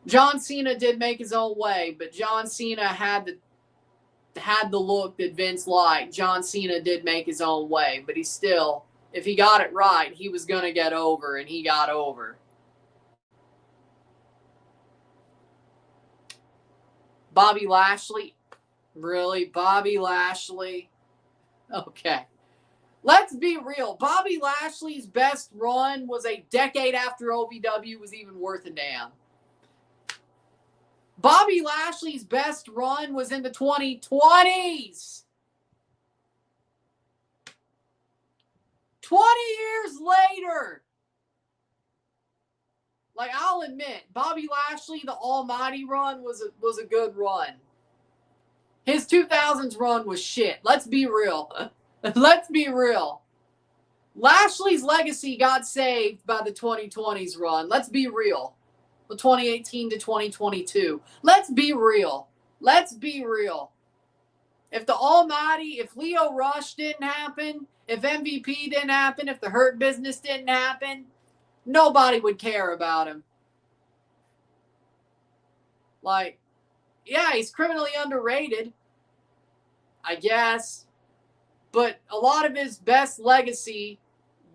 John Cena did make his own way, but John Cena had the look that Vince liked. John Cena did make his own way, but he still, if he got it right, he was going to get over, and he got over. Bobby Lashley? Really? Bobby Lashley? Okay. Let's be real. Bobby Lashley's best run was a decade after OVW was even worth a damn. Bobby Lashley's best run was in the 2020s. 20 years later. Like, I'll admit, Bobby Lashley, the Almighty run was a good run. His 2000s run was shit. Let's be real. Let's be real. Lashley's legacy got saved by the 2020s run. Let's be real. The 2018 to 2022. Let's be real. Let's be real. If the Almighty, if Leo Rush didn't happen, if MVP didn't happen, if the Hurt Business didn't happen, nobody would care about him. Like, yeah, he's criminally underrated, I guess. But a lot of his best legacy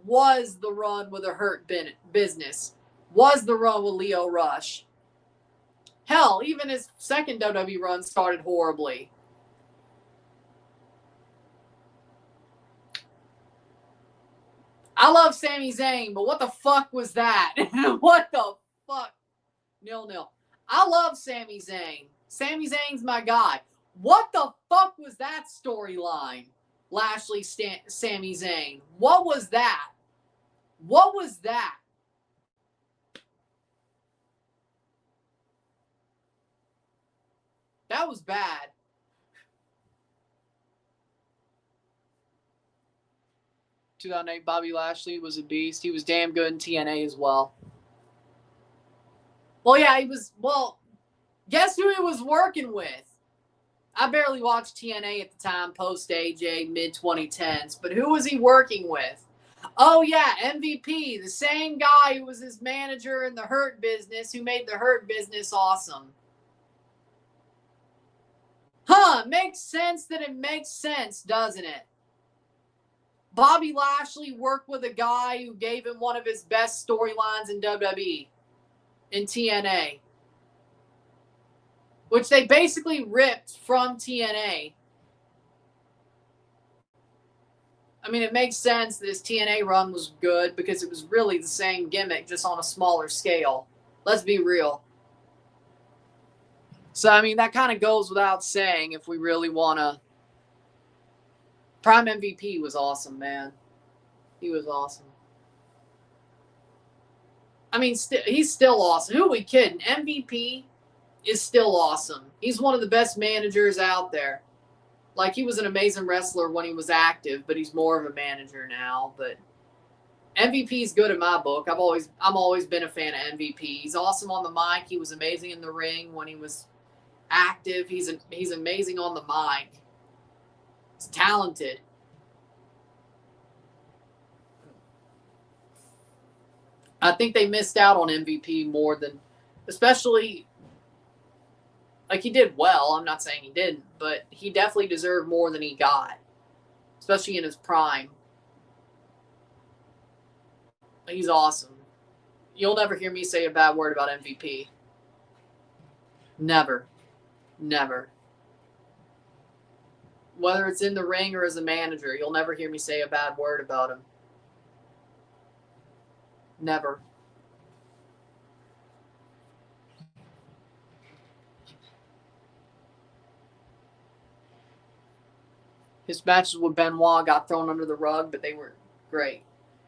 was the run with a Hurt Business, was the run with Leo Rush. Hell, even his second WWE run started horribly. I love Sami Zayn, but what the fuck was that? What the fuck? 0-0. I love Sami Zayn. Sami Zayn's my guy. What the fuck was that storyline? Lashley, Sami Zayn. What was that? What was that? That was bad. In 2008, Bobby Lashley was a beast. He was damn good in TNA as well. Well, yeah, he was. Well, guess who he was working with? I barely watched TNA at the time, post AJ, mid 2010s. But who was he working with? Oh, yeah, MVP, the same guy who was his manager in the Hurt Business, who made the Hurt Business awesome. Huh, makes sense that it makes sense, doesn't it? Bobby Lashley worked with a guy who gave him one of his best storylines in WWE, in TNA, which they basically ripped from TNA. I mean, it makes sense that his TNA run was good because it was really the same gimmick, just on a smaller scale. Let's be real. So, I mean, that kind of goes without saying if we really want to. Prime MVP was awesome, man. He was awesome. I mean, he's still awesome. Who are we kidding? MVP is still awesome. He's one of the best managers out there. Like, he was an amazing wrestler when he was active, but he's more of a manager now. But MVP is good in my book. I'm always been a fan of MVP. He's awesome on the mic. He was amazing in the ring when he was active. He's amazing on the mic. He's talented. I think they missed out on MVP more than, especially, like, he did well. I'm not saying he didn't, but he definitely deserved more than he got, especially in his prime. He's awesome. You'll never hear me say a bad word about MVP. Never. Never. Whether it's in the ring or as a manager, you'll never hear me say a bad word about him. Never. His matches with Benoit got thrown under the rug, but they were great.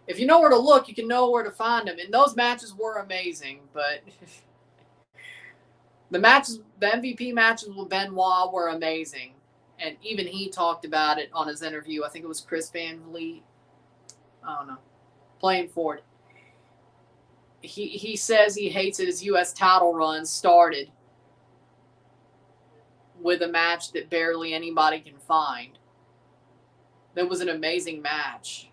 If you know where to look, you can know where to find him. And those matches were amazing, but the MVP matches with Benoit were amazing. And even he talked about it on his interview. I think it was Chris Van Vliet. I don't know. Playing for it. He says he hates that his U.S. title run started with a match that barely anybody can find. That was an amazing match.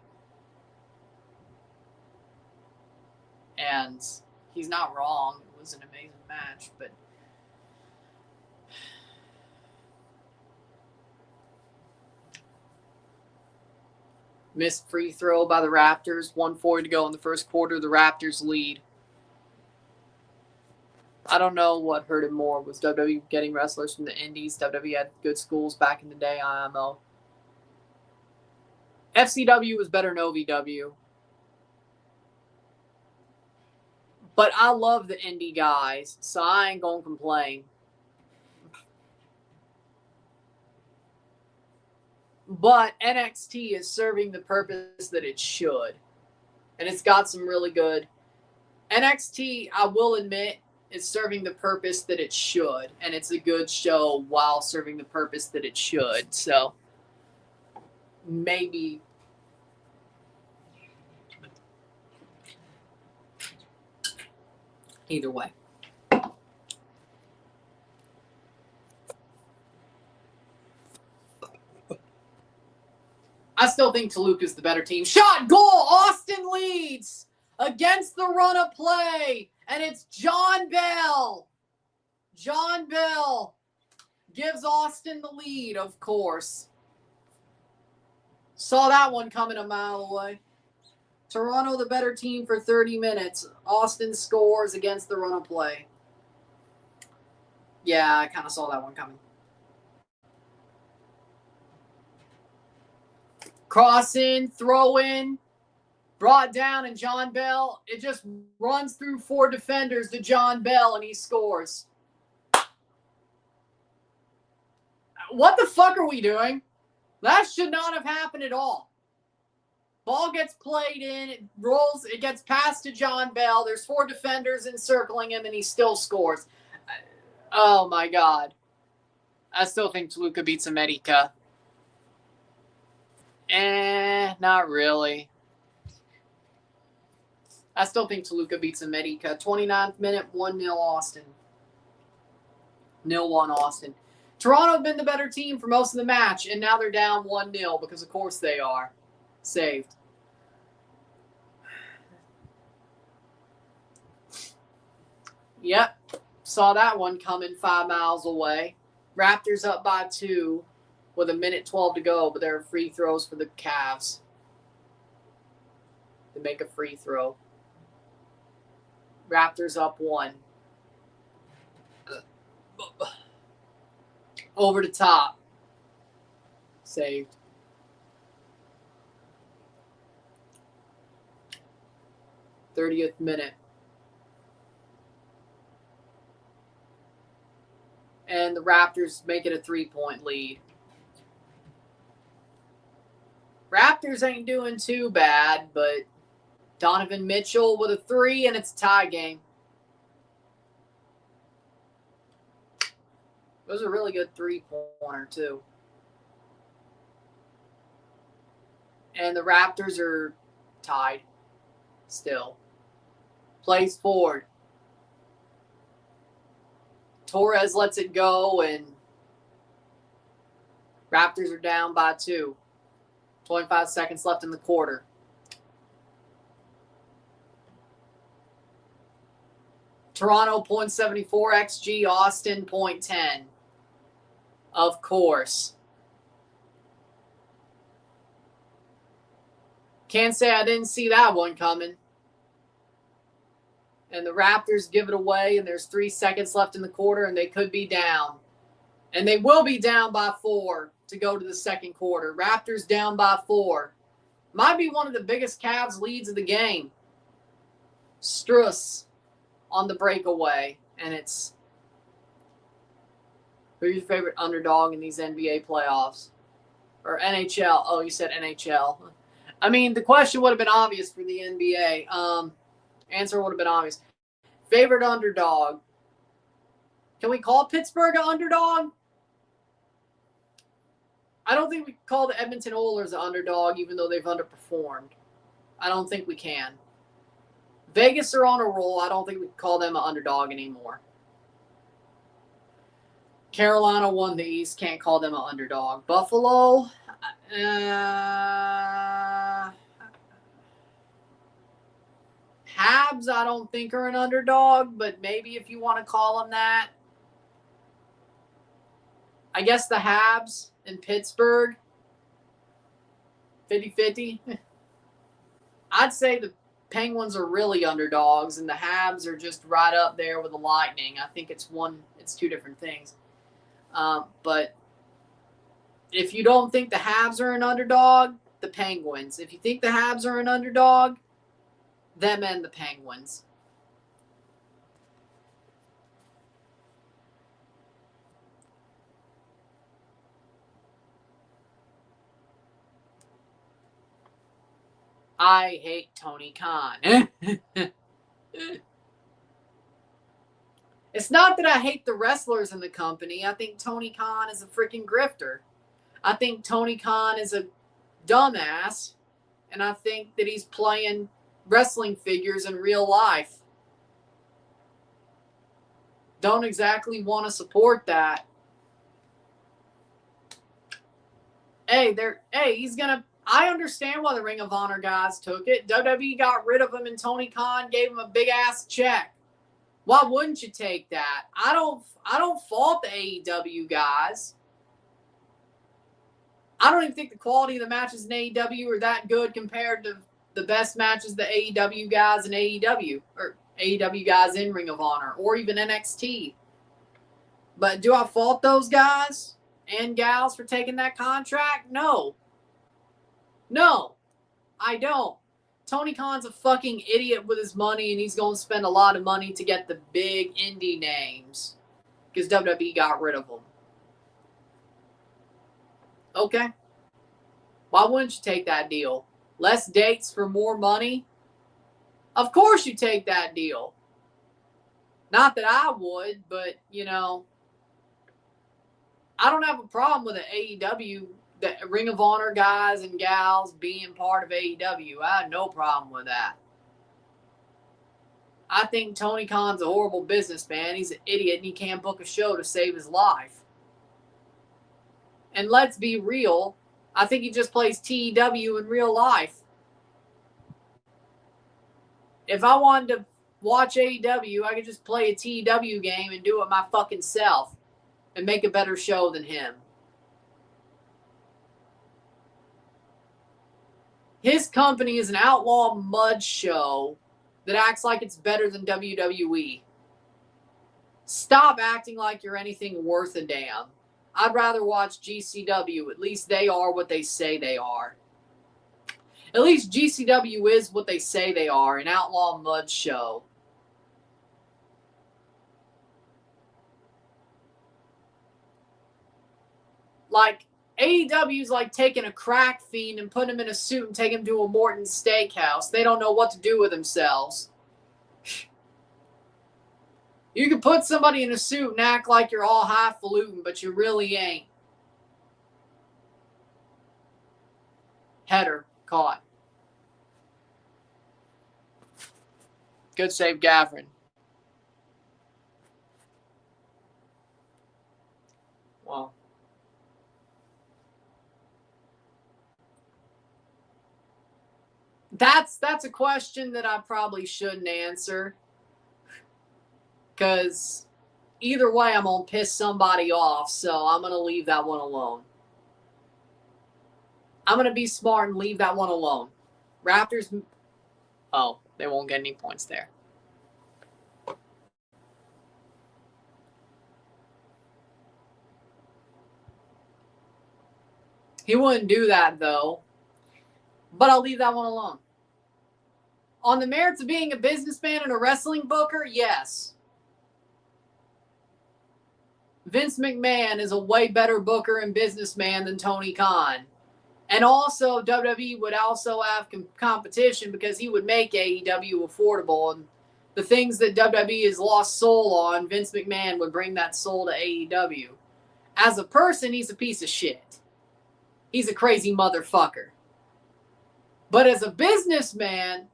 And he's not wrong. It was an amazing match, but missed free throw by the Raptors. 1:40 to go in the first quarter. The Raptors lead. I don't know what hurt him more. Was WWE getting wrestlers from the Indies? WWE had good schools back in the day, IMO. FCW was better than OVW. But I love the indie guys, so I ain't going to complain. But NXT is serving the purpose that it should. And it's got some really good. NXT, I will admit, is serving the purpose that it should. And it's a good show while serving the purpose that it should. So, maybe. Either way. I still think Toluca's the better team. Shot, goal, Austin leads against the run of play. And it's John Bell. John Bell gives Austin the lead, of course. Saw that one coming a mile away. Toronto the better team for 30 minutes. Austin scores against the run of play. Yeah, I kind of saw that one coming. Cross in, throw in. Brought down, and John Bell, it just runs through 4 defenders to John Bell, and he scores. What the fuck are we doing? That should not have happened at all. Ball gets played in, it rolls, it gets passed to John Bell. There's 4 defenders encircling him, and he still scores. Oh, my God. I still think Toluca beats America. Not really. I still think Toluca beats America. 29th minute, 1-0 Austin. 0-1 Austin. Toronto have been the better team for most of the match, and now they're down 1-0 because, of course, they are. Saved. Yep. Saw that one coming 5 miles away. Raptors up by 2 with 1:12 to go, but there are free throws for the Cavs. They make a free throw. Raptors up 1. Over the top. Saved. '30th minute. And the Raptors make it a 3-point lead. Raptors ain't doing too bad, but Donovan Mitchell with a 3, and it's a tie game. It was a really good 3-pointer, too. And the Raptors are tied still. Plays forward. Torres lets it go, and Raptors are down by 2. 25 seconds left in the quarter. Toronto, 0.74 XG. Austin, 0.10. Of course. Can't say I didn't see that one coming. And the Raptors give it away, and there's 3 seconds left in the quarter, and they could be down. And they will be down by 4 to go to the second quarter. Raptors down by 4. Might be one of the biggest Cavs leads of the game. Struss on the breakaway, and it's who's your favorite underdog in these NBA playoffs? Or NHL. Oh, you said NHL. I mean, the question would have been obvious for the NBA. Answer would have been obvious. Favorite underdog. Can we call Pittsburgh an underdog? I don't think we can call the Edmonton Oilers an underdog, even though they've underperformed. I don't think we can. Vegas are on a roll. I don't think we can call them an underdog anymore. Carolina won the East. Can't call them an underdog. Buffalo. Habs, I don't think are an underdog, but maybe if you want to call them that. I guess the Habs in Pittsburgh, 50-50. I'd say the Penguins are really underdogs, and the Habs are just right up there with the Lightning. I think it's 2 different things. But if you don't think the Habs are an underdog, the Penguins. If you think the Habs are an underdog, them and the Penguins. I hate Tony Khan. It's not that I hate the wrestlers in the company. I think Tony Khan is a freaking grifter. I think Tony Khan is a dumbass. And I think that he's playing wrestling figures in real life. Don't exactly want to support that. He's going to... I understand why the Ring of Honor guys took it. WWE got rid of him, and Tony Khan gave him a big-ass check. Why wouldn't you take that? I don't fault the AEW guys. I don't even think the quality of the matches in AEW are that good compared to the best matches the AEW guys in AEW, or AEW guys in Ring of Honor, or even NXT. But do I fault those guys and gals for taking that contract? No. No, I don't. Tony Khan's a fucking idiot with his money, and he's going to spend a lot of money to get the big indie names because WWE got rid of them. Okay. Why wouldn't you take that deal? Less dates for more money? Of course you take that deal. Not that I would, but, you know, I don't have a problem with the AEW, the Ring of Honor guys and gals being part of AEW. I had no problem with that. I think Tony Khan's a horrible businessman. He's an idiot, and he can't book a show to save his life. And let's be real, I think he just plays TEW in real life. If I wanted to watch AEW, I could just play a TEW game and do it my fucking self and make a better show than him. His company is an outlaw mud show that acts like it's better than WWE. Stop acting like you're anything worth a damn. I'd rather watch GCW. At least they are what they say they are. At least GCW is what they say they are, an outlaw mud show. Like, AEW's like taking a crack fiend and putting him in a suit and taking him to a Morton's Steakhouse. They don't know what to do with themselves. You can put somebody in a suit and act like you're all highfalutin, but you really ain't. Header caught. Good save, Gavin. Wow. That's a question that I probably shouldn't answer. Because either way, I'm going to piss somebody off, so I'm going to leave that one alone. I'm going to be smart and leave that one alone. Raptors, oh, they won't get any points there. He wouldn't do that, though. But I'll leave that one alone. On the merits of being a businessman and a wrestling booker, yes. Vince McMahon is a way better booker and businessman than Tony Khan. And also, WWE would also have competition because he would make AEW affordable. And the things that WWE has lost soul on, Vince McMahon would bring that soul to AEW. As a person, he's a piece of shit. He's a crazy motherfucker. But as a businessman,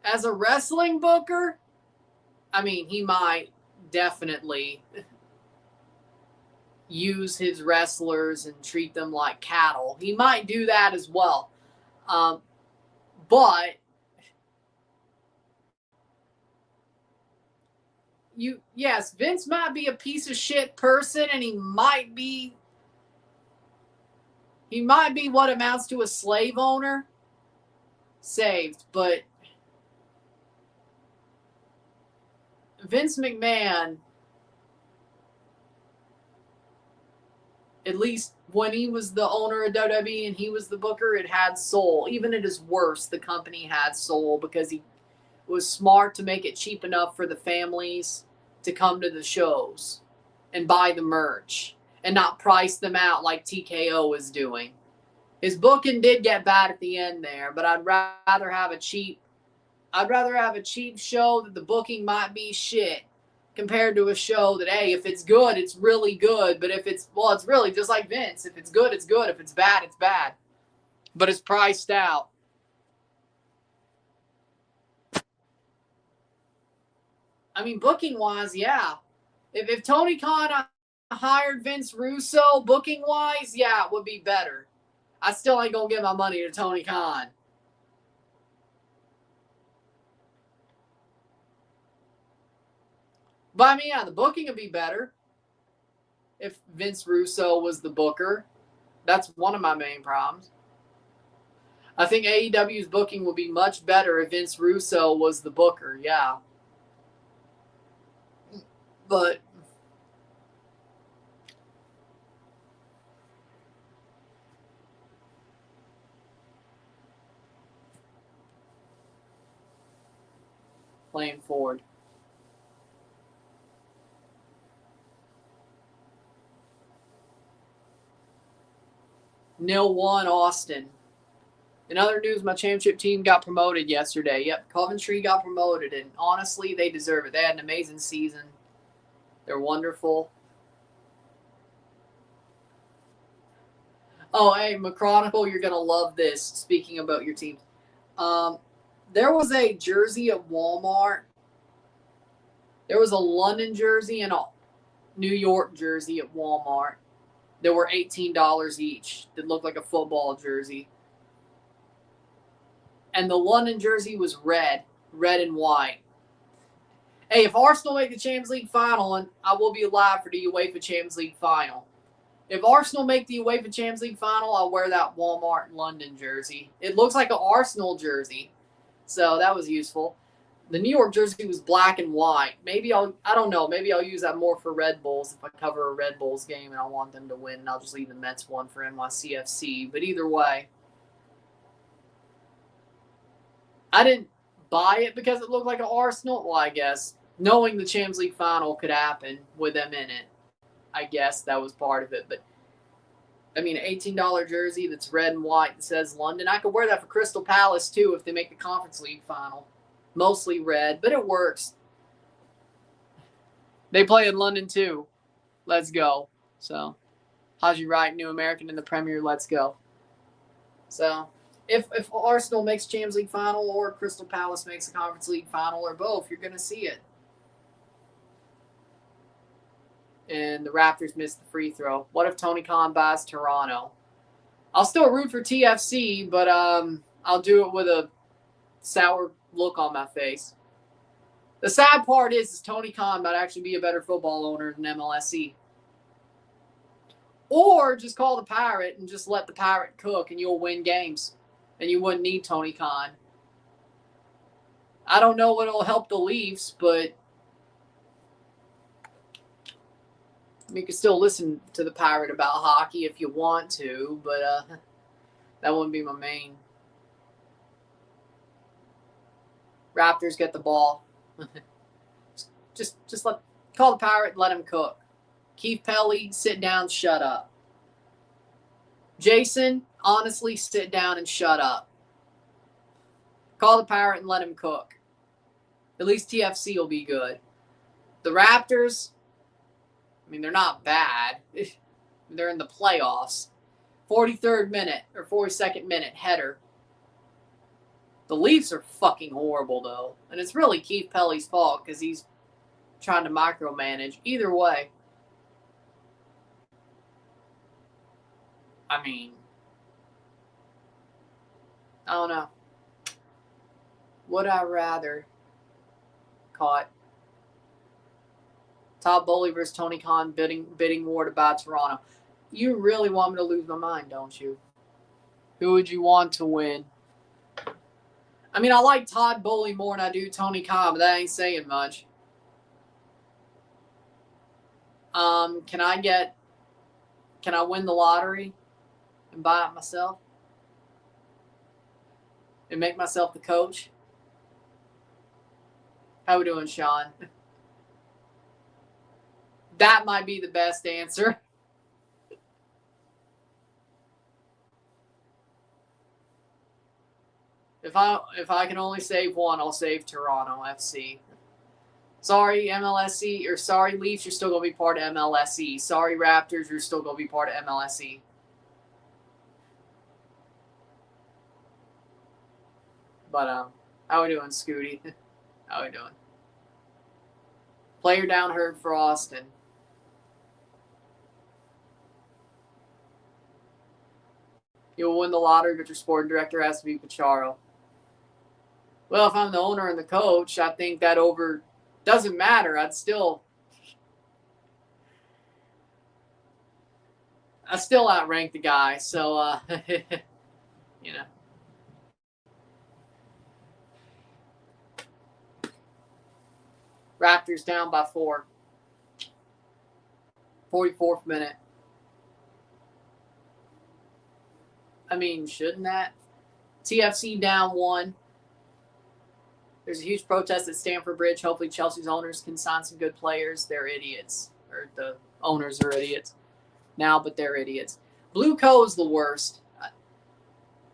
as a wrestling booker, I mean, he might definitely use his wrestlers and treat them like cattle. He might do that as well. But yes, Vince might be a piece of shit person, and he might be what amounts to a slave owner. Saved, but Vince McMahon, at least when he was the owner of WWE and he was the booker, it had soul. Even at his worst, the company had soul because he was smart to make it cheap enough for the families to come to the shows and buy the merch and not price them out like TKO is doing. His booking did get bad at the end there, but I'd rather have a cheap show that the booking might be shit compared to a show that, hey, if it's good, it's really good. But if it's really just like Vince. If it's good, it's good. If it's bad, it's bad. But it's priced out. I mean, booking-wise, yeah. If Tony Khan hired Vince Russo, booking-wise, yeah, it would be better. I still ain't going to give my money to Tony Khan. But I mean, yeah, the booking would be better if Vince Russo was the booker. That's one of my main problems. I think AEW's booking would be much better if Vince Russo was the booker, yeah. But playing forward. Nil 1 Austin. In other news, my championship team got promoted yesterday. Yep, Coventry got promoted, and honestly, they deserve it. They had an amazing season. They're wonderful. Oh, hey, McChronicle, you're going to love this, speaking about your teams. There was a jersey at Walmart. There was a London jersey and a New York jersey at Walmart. They were $18 each. That looked like a football jersey. And the London jersey was red and white. Hey, if Arsenal make the Champions League final, I will be alive for the UEFA Champions League final. If Arsenal make the UEFA Champions League final, I'll wear that Walmart London jersey. It looks like an Arsenal jersey, so that was useful. The New York jersey was black and white. I don't know, maybe I'll use that more for Red Bulls if I cover a Red Bulls game and I want them to win, and I'll just leave the Mets one for NYCFC. But either way, I didn't buy it because it looked like an Arsenal. Well, I guess knowing the Champions League final could happen with them in it, I guess that was part of it. But I mean, an $18 jersey that's red and white that says London. I could wear that for Crystal Palace too if they make the Conference League final. Mostly red, but it works. They play in London too. Let's go. So, Haji Wright, New American in the Premier. Let's go. So, if Arsenal makes Champions League final or Crystal Palace makes the Conference League final or both, you're going to see it. And the Raptors missed the free throw. What if Tony Khan buys Toronto? I'll still root for TFC, but I'll do it with a sour look on my face. The sad part is Tony Khan might actually be a better football owner than MLSE. Or just call the Pirate and just let the Pirate cook and you'll win games. And you wouldn't need Tony Khan. I don't know what will help the Leafs, but you can still listen to the Pirate about hockey if you want to, but that wouldn't be my main. Raptors get the ball. just call the Pirate and let him cook. Keith Pelly, sit down, shut up. Jason, honestly, sit down and shut up. Call the Pirate and let him cook. At least TFC will be good. The Raptors, I mean, they're not bad. They're in the playoffs. 43rd minute or 42nd minute header. The Leafs are fucking horrible, though. And it's really Keith Pelly's fault because he's trying to micromanage. Either way, I mean, I don't know. Would I rather caught Todd Bowley versus Tony Khan bidding war to buy Toronto? You really want me to lose my mind, don't you? Who would you want to win? I mean, I like Todd Bowley more than I do Tony Khan, but that ain't saying much. Can I win the lottery and buy it myself? And make myself the coach? How we doing, Sean? That might be the best answer. If I can only save one, I'll save Toronto FC. Sorry, MLSE, or sorry, Leafs, you're still going to be part of MLSE. Sorry, Raptors, you're still going to be part of MLSE. But, how we doing, Scooty? How we doing? Player down hurt for Austin. You'll win the lottery, but your sporting director has to be Pacharo. Well, if I'm the owner and the coach, I think that doesn't matter. I still outrank the guy. So, you know. Raptors down by 4. 44th minute. I mean, shouldn't that? TFC down 1. There's a huge protest at Stamford Bridge. Hopefully Chelsea's owners can sign some good players. They're idiots. Or the owners are idiots now, but they're idiots. Blue Co is the worst.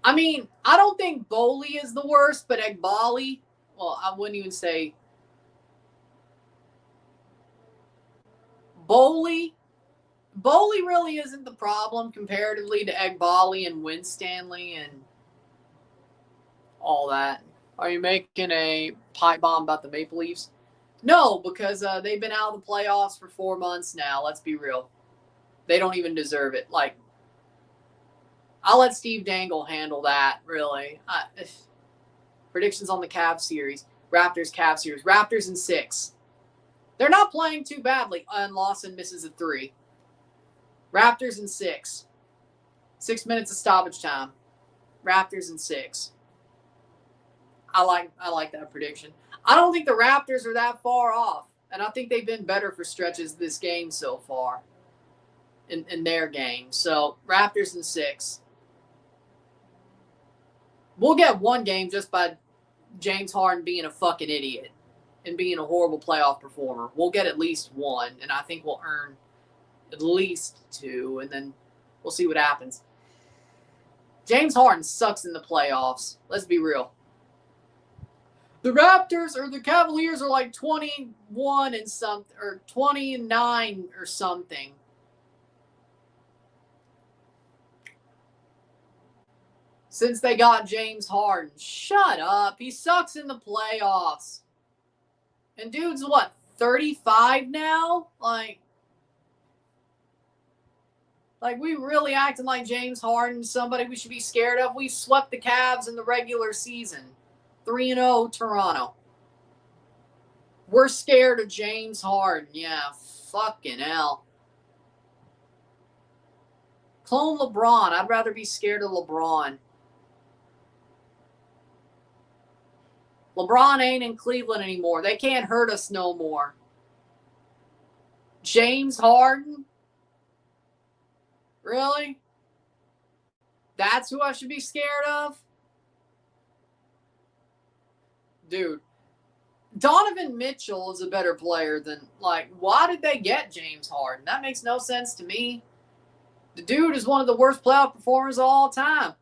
I mean, I don't think Bowley is the worst, but Egbali, well, I wouldn't even say Bowley. Bowley really isn't the problem comparatively to Egbali and Winstanley and all that. Are you making a pipe bomb about the Maple Leafs? No, because they've been out of the playoffs for 4 months now. Let's be real. They don't even deserve it. Like, I'll let Steve Dangle handle that, really. Predictions on the Cavs series. Raptors-Cavs series. Raptors in 6. They're not playing too badly. And Lawson misses a 3. Raptors in 6. 6 minutes of stoppage time. Raptors in 6. I like that prediction. I don't think the Raptors are that far off. And I think they've been better for stretches this game so far. In their game. So, Raptors in 6. We'll get one game just by James Harden being a fucking idiot and being a horrible playoff performer. We'll get at least one, and I think we'll earn at least 2, and then we'll see what happens. James Harden sucks in the playoffs. Let's be real. The Raptors or the Cavaliers are like 21 and something, or 29 or something. Since they got James Harden. Shut up. He sucks in the playoffs. And dude's what, 35 now? Like we really acting like James Harden, somebody we should be scared of. We swept the Cavs in the regular season. 3-0 Toronto. We're scared of James Harden. Yeah, fucking hell. Clone LeBron. I'd rather be scared of LeBron. LeBron ain't in Cleveland anymore. They can't hurt us no more. James Harden? Really? That's who I should be scared of? Dude. Donovan Mitchell is a better player than, why did they get James Harden? That makes no sense to me. The dude is one of the worst playoff performers of all time.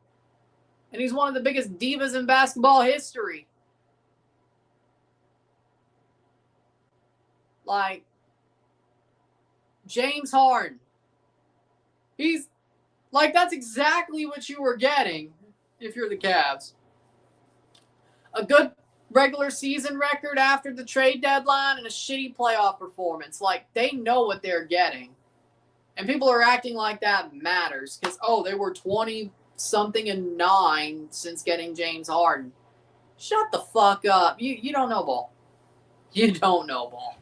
And he's one of the biggest divas in basketball history. James Harden. He's that's exactly what you were getting if you're the Cavs. A good regular season record after the trade deadline and a shitty playoff performance. They know what they're getting. And people are acting like that matters because, they were 20-something and 9 since getting James Harden. Shut the fuck up. You don't know ball. You don't know ball.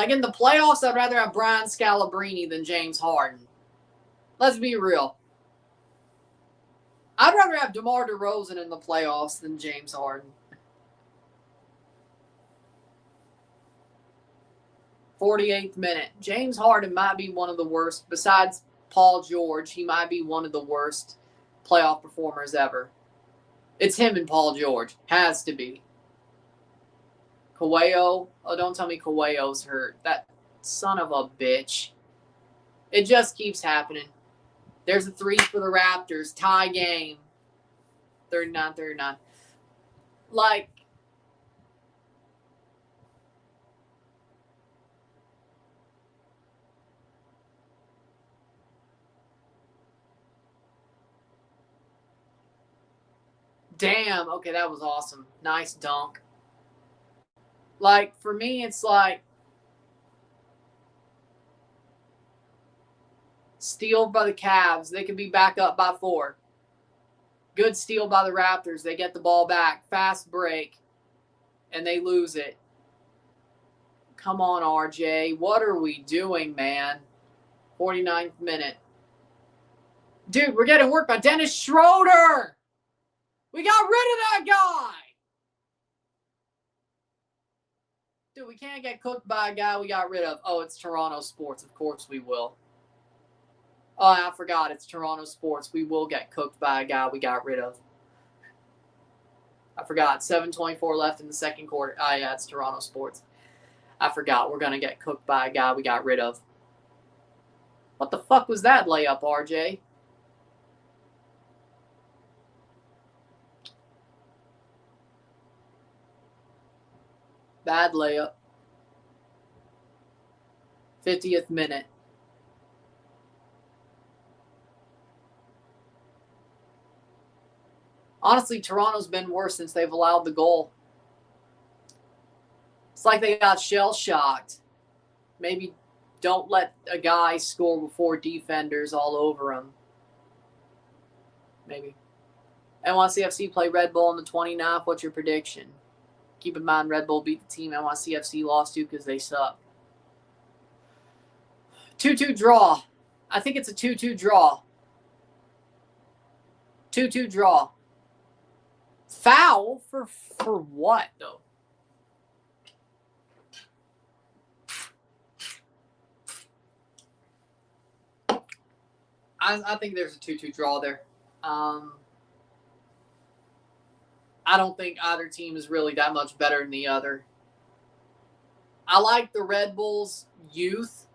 In the playoffs, I'd rather have Brian Scalabrine than James Harden. Let's be real. I'd rather have DeMar DeRozan in the playoffs than James Harden. 48th minute. James Harden might be one of the worst. Besides Paul George, he might be one of the worst playoff performers ever. It's him and Paul George. Has to be. Kawhi, don't tell me Kawhi's hurt. That son of a bitch. It just keeps happening. There's a 3 for the Raptors. Tie game. 39-39. Damn. Okay, that was awesome. Nice dunk. For me, it's steal by the Cavs. They could be back up by 4. Good steal by the Raptors. They get the ball back. Fast break. And they lose it. Come on, RJ. What are we doing, man? 49th minute. Dude, we're getting worked by Dennis Schroeder. We got rid of that guy. Dude, we can't get cooked by a guy we got rid of. Oh, it's Toronto Sports. Of course we will. Oh, I forgot. It's Toronto Sports. We will get cooked by a guy we got rid of. I forgot. 7:24 left in the second quarter. Ah, yeah, it's Toronto Sports. I forgot. We're going to get cooked by a guy we got rid of. What the fuck was that layup, RJ? Bad layup. 50th minute. Honestly, Toronto's been worse since they've allowed the goal. It's like they got shell-shocked. Maybe don't let a guy score before defenders all over him. Maybe. NYCFC play Red Bull in the 29th. What's your prediction? Keep in mind, Red Bull beat the team NYCFC lost to because they suck. 2-2 draw. I think it's a 2-2 draw. 2-2 draw. Foul for what, though? I think there's a 2-2 draw there. I don't think either team is really that much better than the other. I like the Red Bulls' youth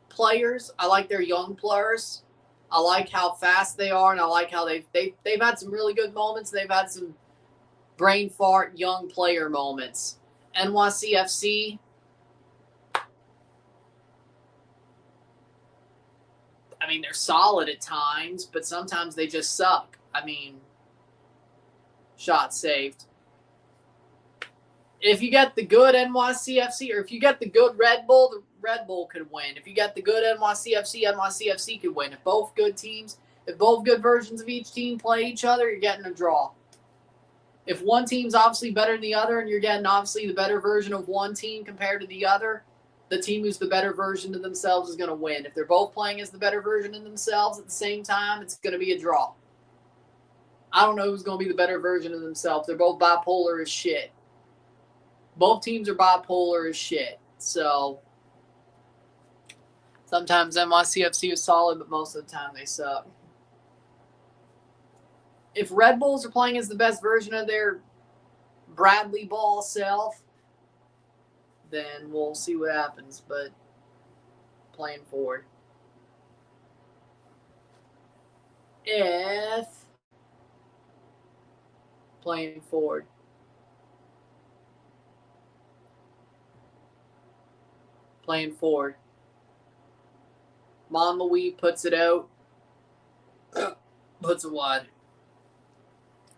players. I like their young players. I like how fast they are, and I like how they've had some really good moments. They've had some brain fart young player moments. NYCFC, I mean, they're solid at times, but sometimes they just suck. I mean, shot saved. If you get the good NYCFC, or if you get the good Red Bull, the Red Bull could win. If you get the good NYCFC, NYCFC could win. If both good teams, if both good versions of each team play each other, you're getting a draw. If one team's obviously better than the other, and you're getting obviously the better version of one team compared to the other, the team who's the better version of themselves is going to win. If they're both playing as the better version of themselves at the same time, it's going to be a draw. I don't know who's going to be the better version of themselves. They're both bipolar as shit. Both teams are bipolar as shit. So sometimes NYCFC is solid, but most of the time they suck. If Red Bulls are playing as the best version of their Bradley Ball self, then we'll see what happens. But playing forward. If playing forward. Playing forward. Monlouis puts it out. Puts it wide.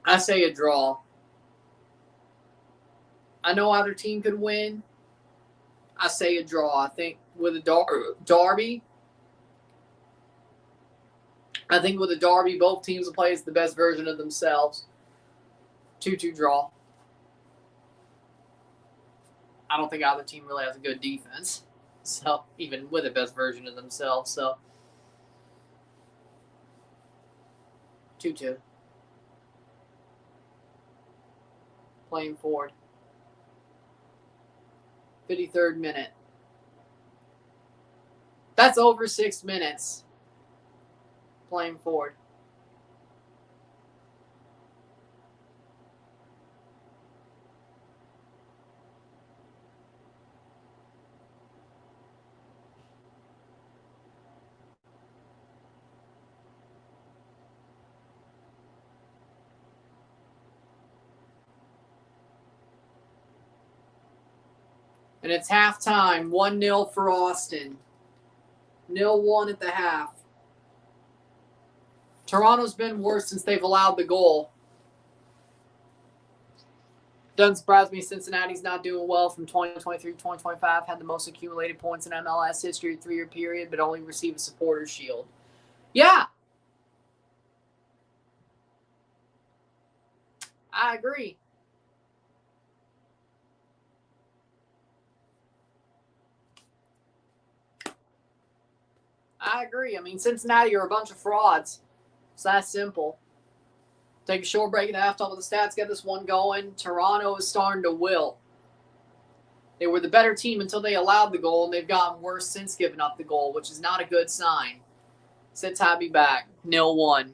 I say a draw. I know either team could win. I say a draw. I think with a derby, both teams will play as the best version of themselves. 2-2 draw. I don't think either team really has a good defense. So, even with the best version of themselves. So, 2-2. Playing forward. 53rd minute. That's over 6 minutes. Playing forward. And it's halftime. 1-0 for Austin. 0-1 at the half. Toronto's been worse since they've allowed the goal. Doesn't surprise me. Cincinnati's not doing well from 2023 to 2025. Had the most accumulated points in MLS history, 3-year period, but only received a supporter's shield. Yeah. I agree. I agree. I mean, Cincinnati are a bunch of frauds. It's that simple. Take a short break at halftime with the stats. Get this one going. Toronto is starting to will. They were the better team until they allowed the goal, and they've gotten worse since giving up the goal, which is not a good sign. Sit tight, be back. 0-1.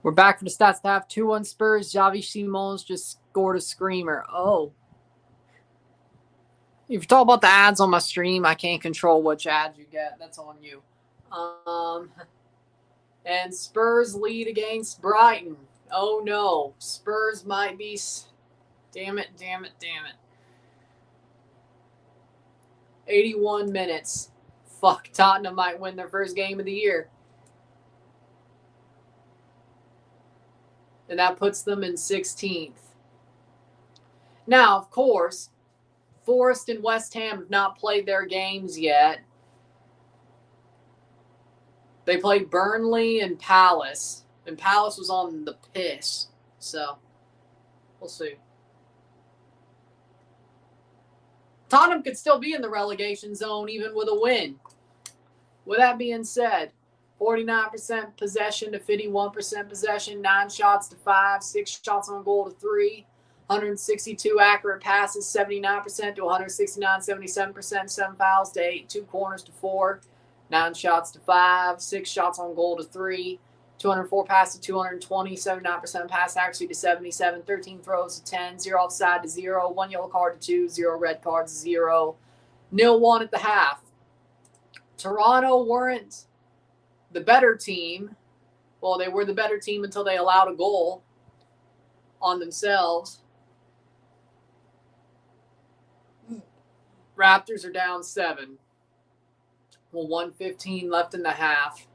We're back for the stats to have 2-1 Spurs. Javi Simons just scored a screamer. Oh. If you talk about the ads on my stream, I can't control which ads you get. That's on you. And Spurs lead against Brighton. Oh no. Spurs might be. Damn it. 81 minutes. Fuck. Tottenham might win their first game of the year. And that puts them in 16th. Now, of course, Forest and West Ham have not played their games yet. They played Burnley and Palace. And Palace was on the piss. So, we'll see. Tottenham could still be in the relegation zone even with a win. With that being said, 49% possession to 51% possession, 9 shots to 5, 6 shots on goal to 3, 162 accurate passes, 79% to 169, 77%, 7 fouls to 8, 2 corners to 4, 9 shots to 5, 6 shots on goal to 3, 204 passes to 220, 79% pass accuracy to 77, 13 throws to 10, 0 offside to 0, 1 yellow card to 2, 0 red cards to 0, 0-1 at the half. Toronto weren't the better team. Well, they were the better team until they allowed a goal on themselves. Raptors are down 7. Well, 1:15 left in the half.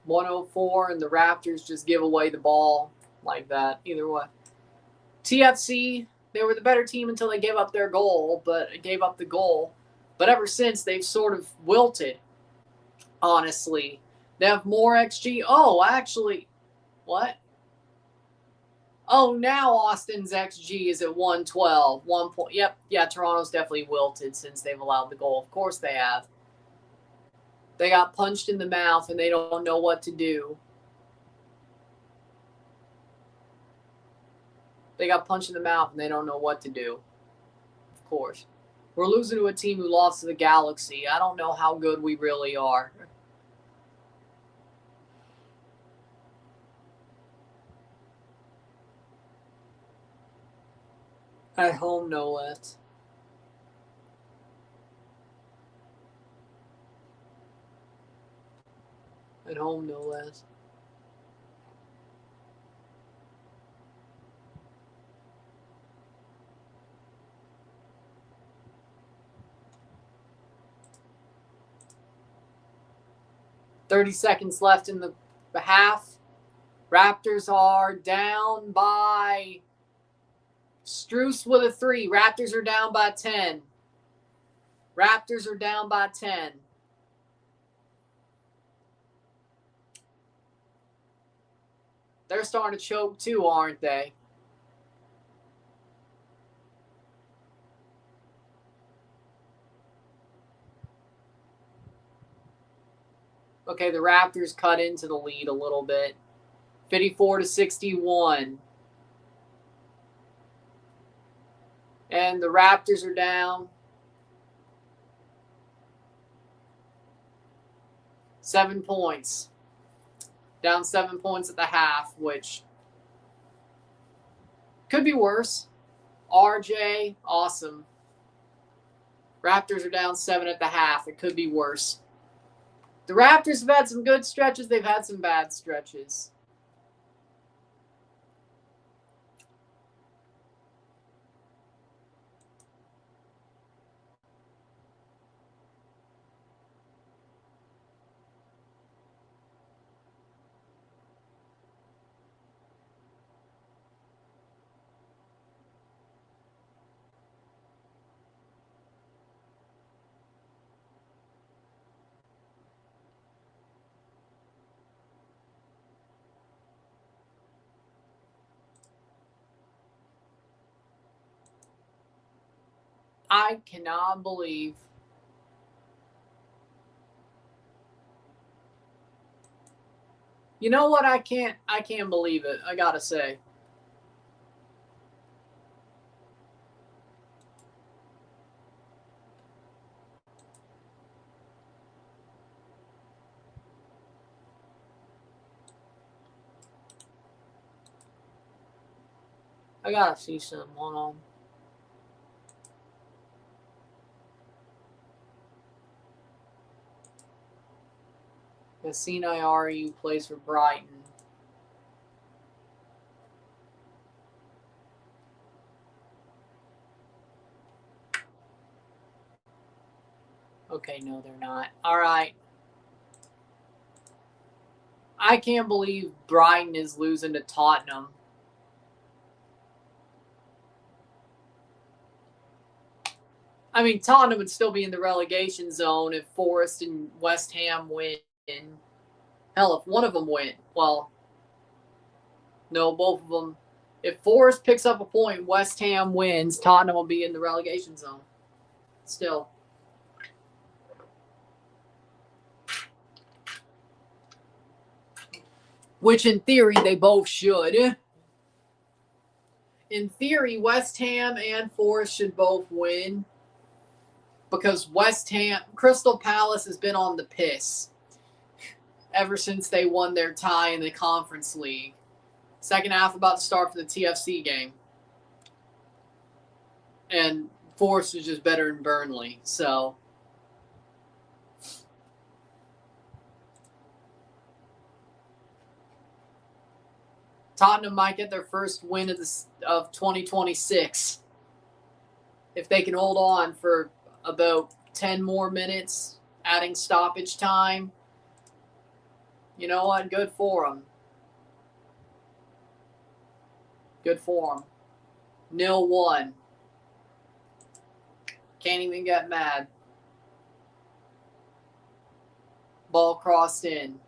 .104, and the Raptors just give away the ball like that. Either way. TFC, they were the better team until they gave up their goal, but gave up the goal. But ever since, they've sort of wilted, honestly. They have more XG. Oh, actually, what? Oh, now Austin's XG is at 112. 1 point. Yep. Yeah, Toronto's definitely wilted since they've allowed the goal. Of course they have. They got punched in the mouth and they don't know what to do. They got punched in the mouth and they don't know what to do. Of course. We're losing to a team who lost to the Galaxy. I don't know how good we really are. At home, no less. At home, no less. $30 left in the half. Raptors are down by Struce with a 3. Raptors are down by 10. Raptors are down by 10. They're starting to choke too, aren't they? Okay, the Raptors cut into the lead a little bit. 54-61. And the Raptors are down 7 points. Down 7 points at the half, which could be worse. RJ, awesome. Raptors are down 7 at the half. It could be worse. The Raptors have had some good stretches. They've had some bad stretches. I cannot believe you know what? I can't believe it. I gotta say. I gotta see some. Hold on. Cassini RU plays for Brighton. Okay, no, they're not. All right. I can't believe Brighton is losing to Tottenham. I mean, Tottenham would still be in the relegation zone if Forest and West Ham win. Hell, if one of them win. Well, no, both of them. If Forest picks up a point, West Ham wins, Tottenham will be in the relegation zone. Still. Which, in theory, they both should. In theory, West Ham and Forest should both win. Because Crystal Palace has been on the piss ever since they won their tie in the Conference League. Second half about to start for the TFC game. And Forest is just better than Burnley. So Tottenham might get their first win of 2026 if they can hold on for about 10 more minutes, adding stoppage time. You know what? Good for them. Good for them. 0-1. Can't even get mad. Ball crossed in.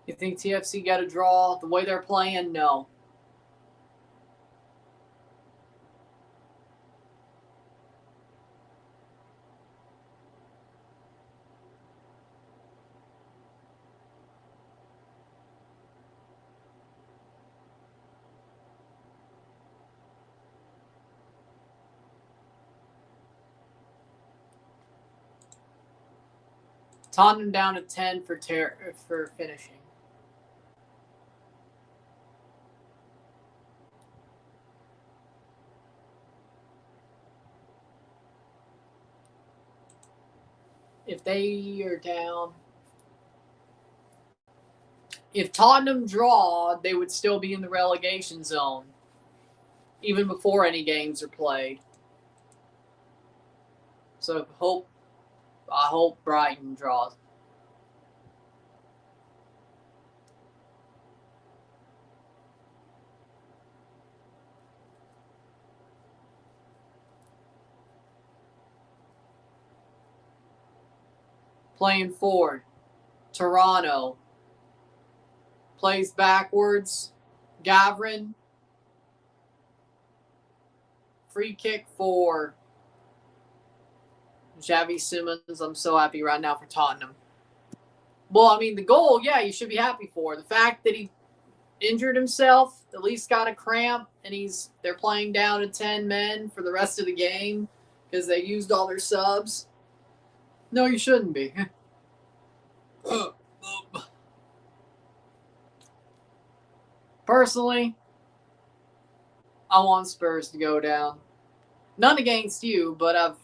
You think TFC got a draw the way they're playing? No. Tottenham down to 10 for finishing. If they are down, if Tottenham draw, they would still be in the relegation zone, even before any games are played. So I hope Brighton draws. Playing forward. Toronto. Plays backwards. Gavrin. Free kick for Xavi Simons. I'm so happy right now for Tottenham. Well, I mean, the goal, yeah, you should be happy for. The fact that he injured himself, at least got a cramp, and they're playing down to 10 men for the rest of the game because they used all their subs. No, you shouldn't be. Personally, I want Spurs to go down. None against you, but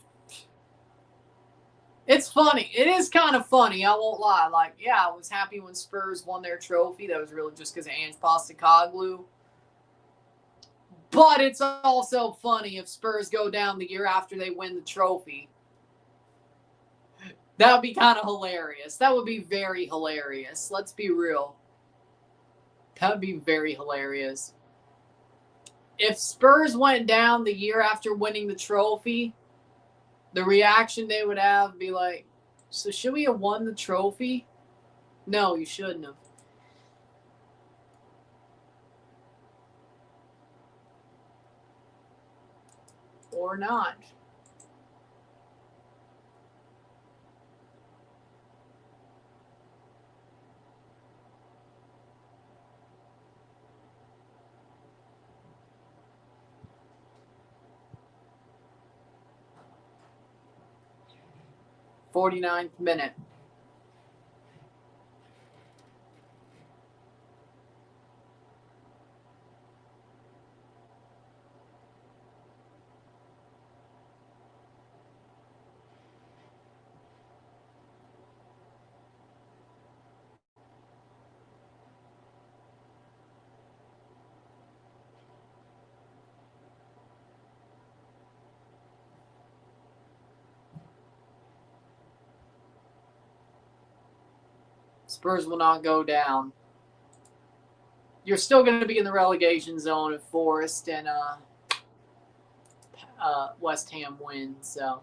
it's funny. It is kind of funny, I won't lie. Like, yeah, I was happy when Spurs won their trophy. That was really just because of Ange Postecoglou. But it's also funny if Spurs go down the year after they win the trophy. That would be kind of hilarious. That would be very hilarious. Let's be real. That would be very hilarious. If Spurs went down the year after winning the trophy, the reaction they would have would be like, so should we have won the trophy? No, you shouldn't have. Or not. 49th minute. Spurs will not go down. You're still going to be in the relegation zone if Forest and West Ham win. So.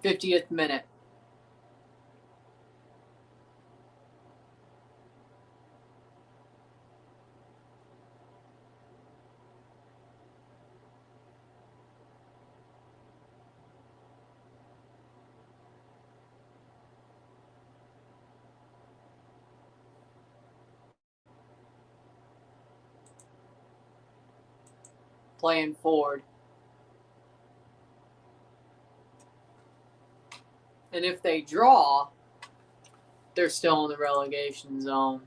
'50th minute. Playing forward. And if they draw, they're still in the relegation zone.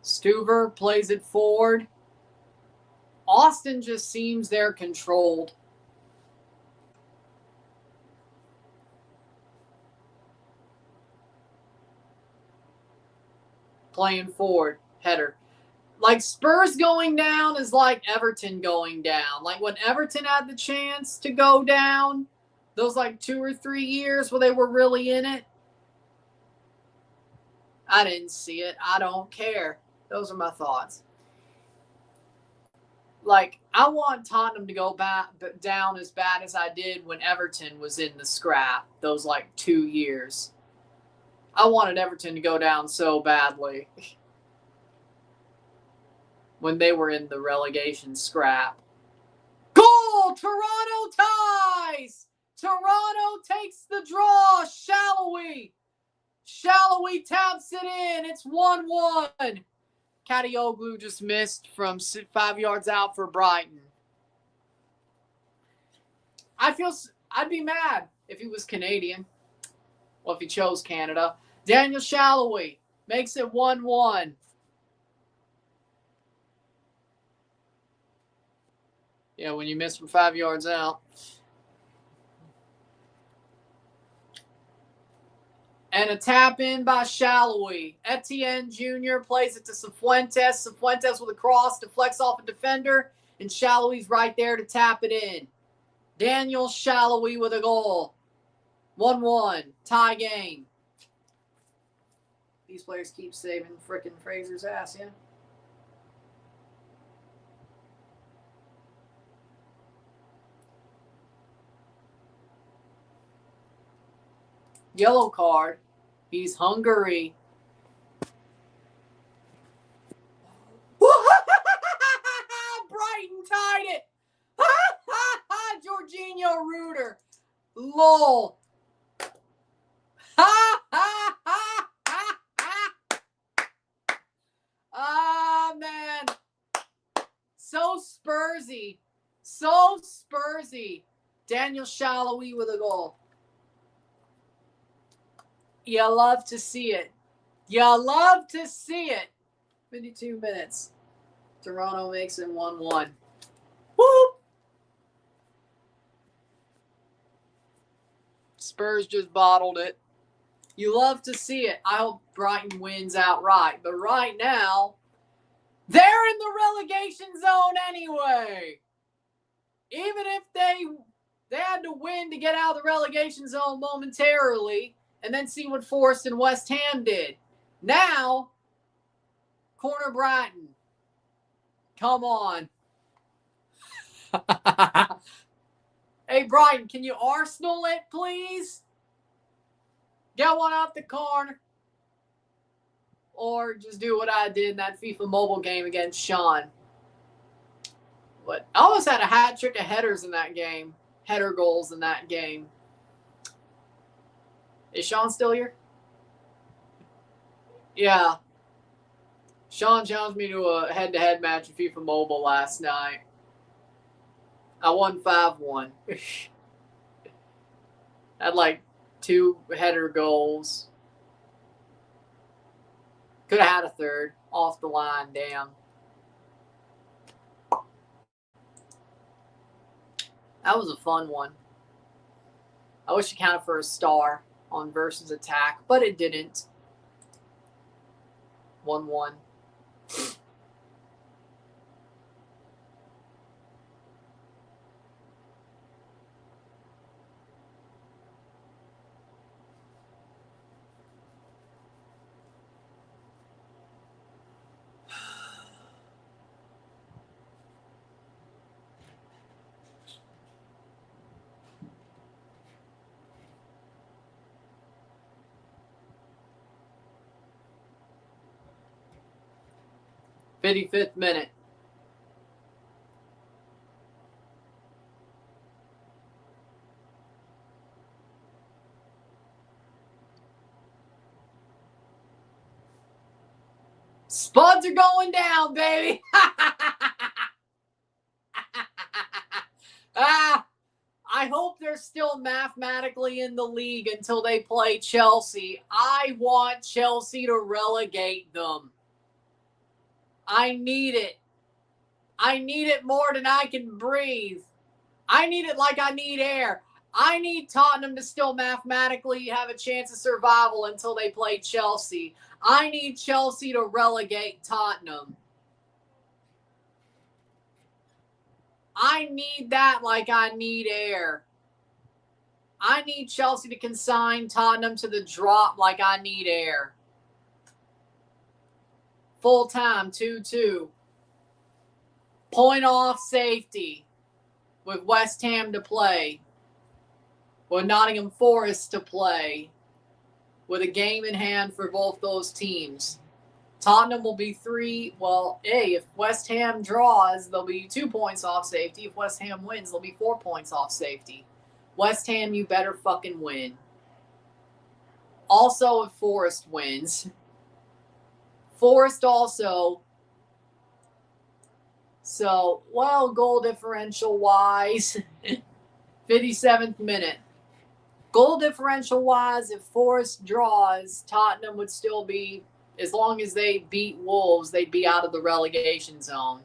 Stuver plays it forward. Austin just seems they're controlled. Playing forward. Header. Like Spurs going down is like Everton going down. Like when Everton had the chance to go down, those like 2 or 3 years where they were really in it. I didn't see it. I don't care. Those are my thoughts. Like, I want Tottenham to go back down as bad as I did when Everton was in the scrap, those like 2 years. I wanted Everton to go down so badly when they were in the relegation scrap. Goal! Toronto ties! Toronto takes the draw. Shallowy taps it in. It's 1-1. Kadioglu just missed from 5 yards out for Brighton. I'd be mad if he was Canadian. Well, if he chose Canada. Daniel Shallowy makes it 1-1. Yeah, when you miss from 5 yards out. And a tap in by Shallowy. Etienne Jr. plays it to Cifuentes. Cifuentes with a cross deflects off a defender. And Shallowy's right there to tap it in. Daniel Shallowy with a goal. 1-1. Tie game. These players keep saving frickin' Fraser's ass, yeah? Yellow card. He's Hungary. Brighton tied it. Jorginho Ruder. Lol. Ah, man. So Spursy. So Spursy. Daniel Shallowy with a goal. You love to see it. You love to see it. 52 minutes. Toronto makes it 1-1. Whoop! Spurs just bottled it. You love to see it. I hope Brighton wins outright. But right now, they're in the relegation zone anyway. even if they had to win to get out of the relegation zone momentarily and then see what Forest and West Ham did. Now, corner Brighton. Come on. Hey, Brighton, can you Arsenal it, please? Get one off the corner. Or just do what I did in that FIFA mobile game against Sean. But I almost had a hat trick of headers in that game. Header goals in that game. Is Sean still here? Yeah. Sean challenged me to a head-to-head match in FIFA Mobile last night. I won 5-1. Had like 2 header goals. Could have had a third. Off the line, damn. That was a fun one. I wish it counted for a star on versus attack, but it didn't. 1-1. Fifth minute. Spuds are going down, baby. I hope they're still mathematically in the league until they play Chelsea. I want Chelsea to relegate them. I need it. I need it more than I can breathe. I need it like I need air. I need Tottenham to still mathematically have a chance of survival until they play Chelsea. I need Chelsea to relegate Tottenham. I need that like I need air. I need Chelsea to consign Tottenham to the drop like I need air. Full time, 2-2. Point off safety with West Ham to play. With Nottingham Forest to play. With a game in hand for both those teams. Tottenham will be 3. Well, if West Ham draws, they'll be 2 points off safety. If West Ham wins, they'll be 4 points off safety. West Ham, you better fucking win. Also, if Forest wins. Forest also. So, well, goal differential-wise, 57th minute. Goal differential-wise, if Forest draws, Tottenham would still be, as long as they beat Wolves, they'd be out of the relegation zone.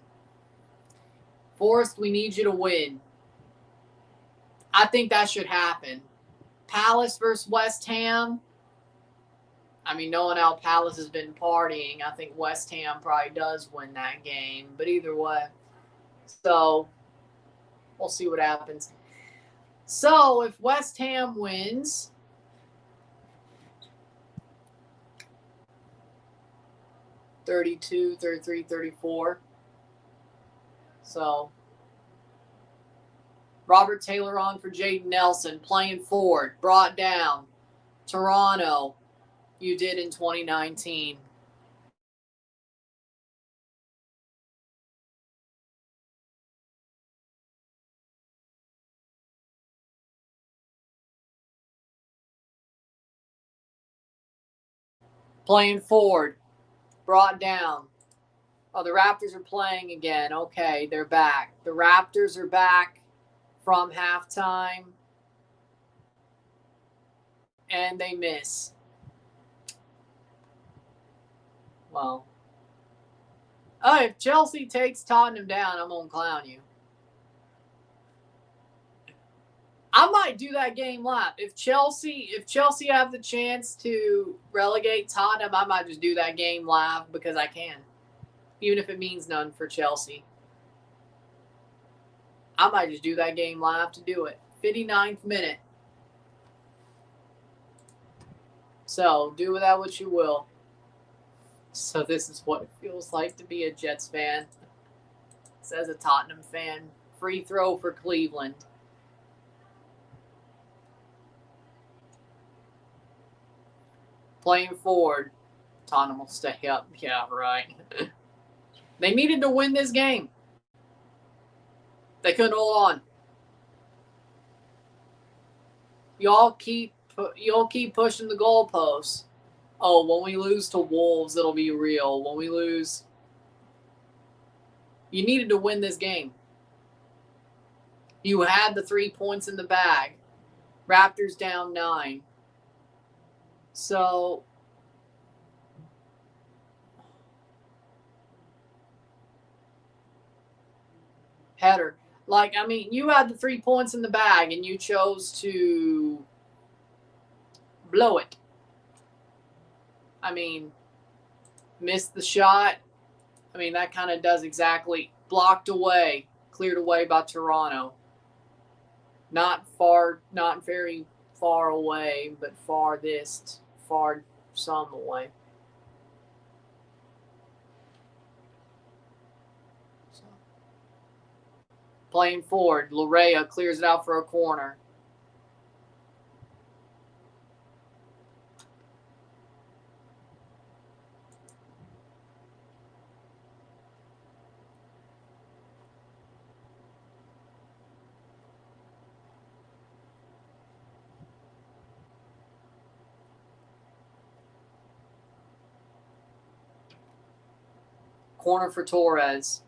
Forest, we need you to win. I think that should happen. Palace versus West Ham. I mean, knowing how Palace has been partying, I think West Ham probably does win that game. But either way. So, we'll see what happens. So, if West Ham wins, $32, $33, $34. So, Robert Taylor on for Jaden Nelson, playing forward, brought down. Toronto, you did in 2019. Playing forward, brought down. Oh, the Raptors are playing again. Okay, they're back. The Raptors are back from halftime. And they miss. Well. Oh, if Chelsea takes Tottenham down, I'm going to clown you. I might do that game live. If Chelsea have the chance to relegate Tottenham, I might just do that game live because I can. Even if it means none for Chelsea. I might just do that game live to do it. 59th minute. So do with that what you will. So this is what it feels like to be a Jets fan. Says a Tottenham fan. Free throw for Cleveland. Playing forward. Tottenham will stay up. Yeah, right. They needed to win this game. They couldn't hold on. Y'all keep pushing the goalposts. Oh, when we lose to Wolves, it'll be real. When we lose, you needed to win this game. You had the 3 points in the bag. Raptors down 9. So header. Like, I mean, you had the 3 points in the bag and you chose to blow it. I mean, missed the shot. I mean, that kind of does exactly. Blocked away, cleared away by Toronto. Not very far away, but far some away. So, playing forward, Larea clears it out for a corner. Corner for Torres.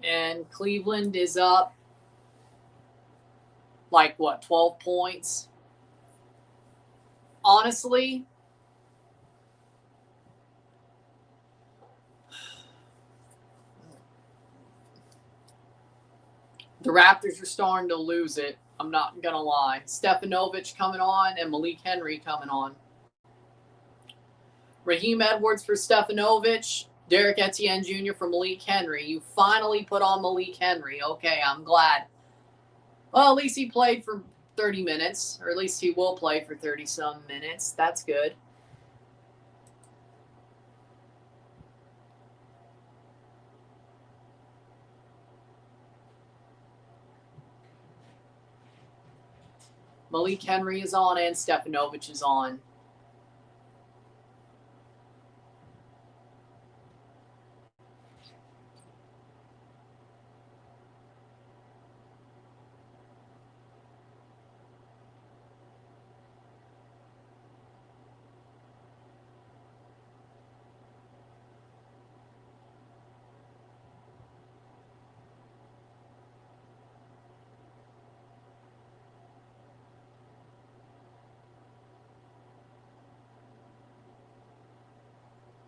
And Cleveland is up like, what, 12 points? Honestly, the Raptors are starting to lose it. I'm not going to lie. Stefanovic coming on and Malik Henry coming on. Raheem Edwards for Stefanovic. Derek Etienne Jr. for Malik Henry. You finally put on Malik Henry. Okay, I'm glad. Well, at least he played for 30 minutes, or at least he will play for 30-some minutes. That's good. Malik Henry is on and Stefanovic is on.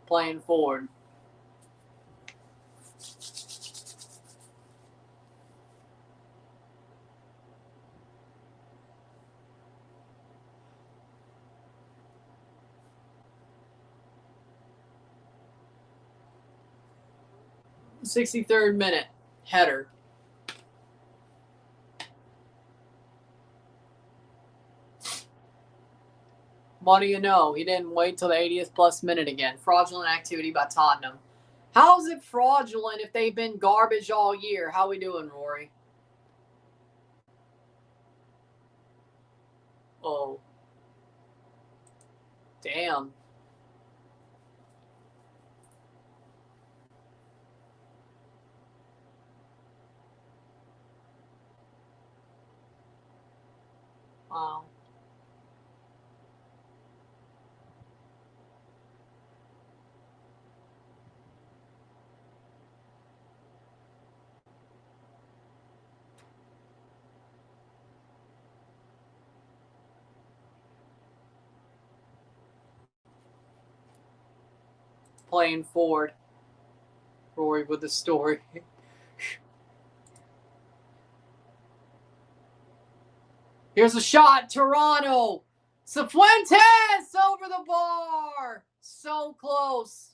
Playing forward. '63rd minute. Header. What do you know? He didn't wait till the 80th plus minute again. Fraudulent activity by Tottenham. How is it fraudulent if they've been garbage all year? How we doing, Rory? Oh. Damn. Wow. Playing forward. Rory with the story. Here's a shot. Toronto. Cifuentes over the bar. So close.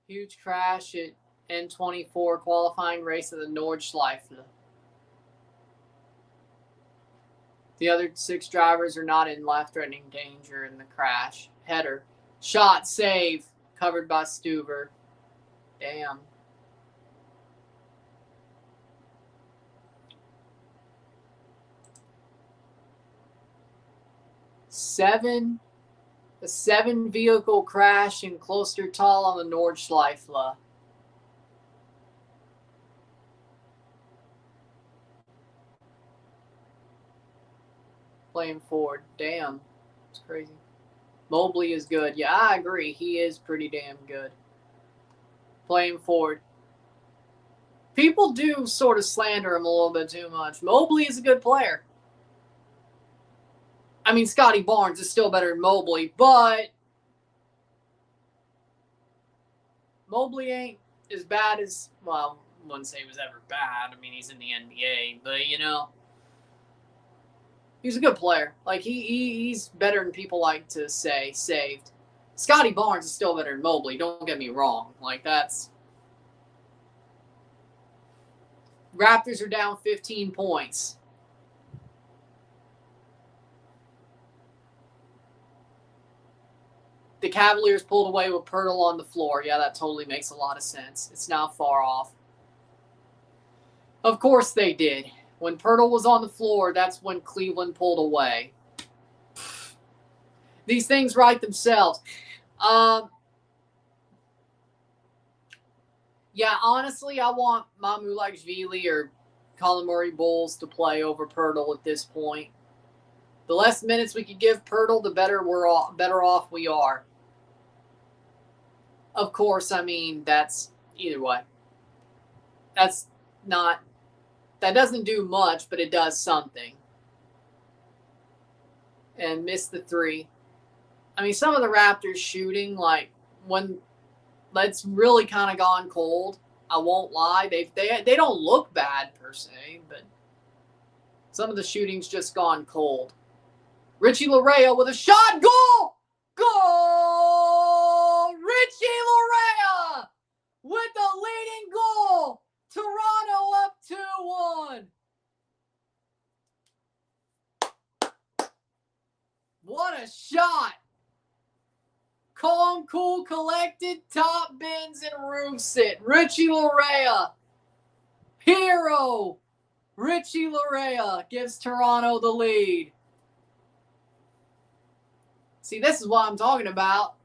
Huge crash at N24 qualifying race of the Nordschleife. The other 6 drivers are not in life-threatening danger in the crash. Header. Shot, save. Covered by Stuver. Damn. A 7 vehicle crash in Klostertal on the Nordschleife. Playing forward. Damn. It's crazy. Mobley is good. Yeah, I agree. He is pretty damn good. Playing forward. People do sort of slander him a little bit too much. Mobley is a good player. I mean, Scotty Barnes is still better than Mobley, but Mobley ain't as bad as, well, I wouldn't say he was ever bad. I mean, he's in the NBA, but, you know, he's a good player. Like, he's better than people like to say, saved. Scotty Barnes is still better than Mobley, don't get me wrong. Like, that's... Raptors are down 15 points. The Cavaliers pulled away with Pirtle on the floor. Yeah, that totally makes a lot of sense. It's not far off. Of course they did. When Pirtle was on the floor, that's when Cleveland pulled away. These things write themselves. Yeah, honestly, I want Mamulashvili or Colin Murray Bulls to play over Pirtle at this point. The less minutes we could give Pirtle, the better off we are. Of course, I mean, that's either way. That doesn't do much, but it does something. And missed the 3. I mean, some of the Raptors shooting, like, when that's really kind of gone cold, I won't lie. They don't look bad, per se, but some of the shooting's just gone cold. Richie Larea with a shot. Goal! Goal! Richie Larea with the leading goal. Toronto up 2-1. What a shot. Calm, cool, collected, top bins, and roof sit. Richie Larea. Hero. Richie Larea gives Toronto the lead. See, this is what I'm talking about.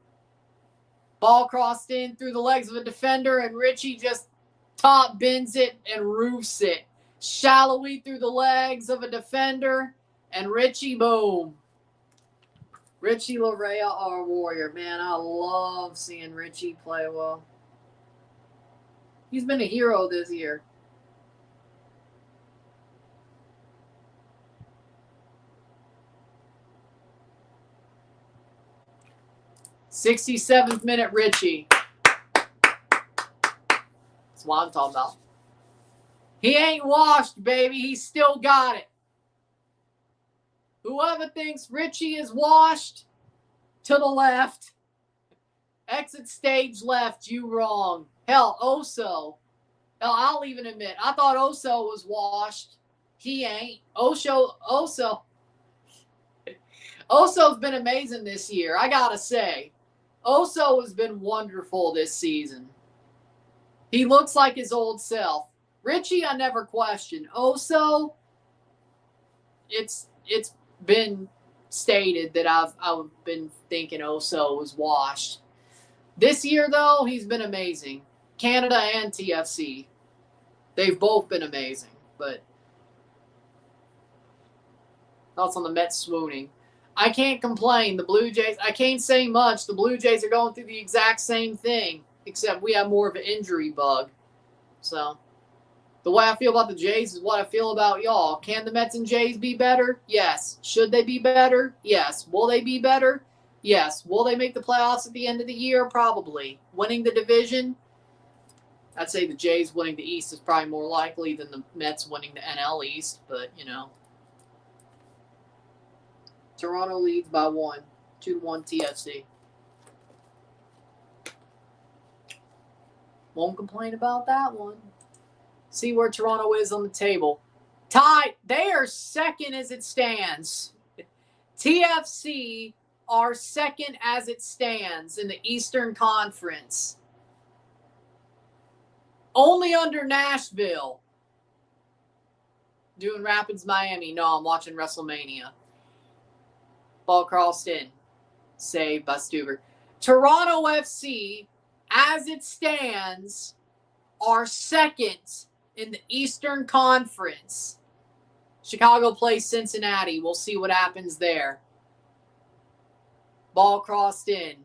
Ball crossed in through the legs of a defender, and Richie just top bins it and roofs it. Shallowy through the legs of a defender, and Richie, boom. Richie Larea, our warrior. Man, I love seeing Richie play well. He's been a hero this year. '67th minute, Richie. That's what I'm talking about. He ain't washed, baby. He still got it. Whoever thinks Richie is washed, to the left. Exit stage left, you wrong. Hell, Oso. Hell, I'll even admit, I thought Oso was washed. He ain't. Oso's been amazing this year, I gotta say. Oso has been wonderful this season. He looks like his old self. Richie, I never questioned. Oso, it's been stated that I've been thinking Oso was washed. This year, though, he's been amazing. Canada and TFC. They've both been amazing. But Thoughts on the Mets swooning? I can't complain. The Blue Jays, I can't say much. The Blue Jays are going through the exact same thing, except we have more of an injury bug. So, the way I feel about the Jays is what I feel about y'all. Can the Mets and Jays be better? Yes. Should they be better? Yes. Will they be better? Yes. Will they make the playoffs at the end of the year? Probably. Winning the division? I'd say the Jays winning the East is probably more likely than the Mets winning the NL East, but, you know. Toronto leads by 1. 2-1 TFC. Won't complain about that one. See where Toronto is on the table. Tied. They are second as it stands. TFC are second as it stands in the Eastern Conference. Only under Nashville. Doing Rapids, Miami. No, I'm watching WrestleMania. Ball crossed in. Saved by Stuber. Toronto FC, as it stands, are second in the Eastern Conference. Chicago plays Cincinnati. We'll see what happens there. Ball crossed in.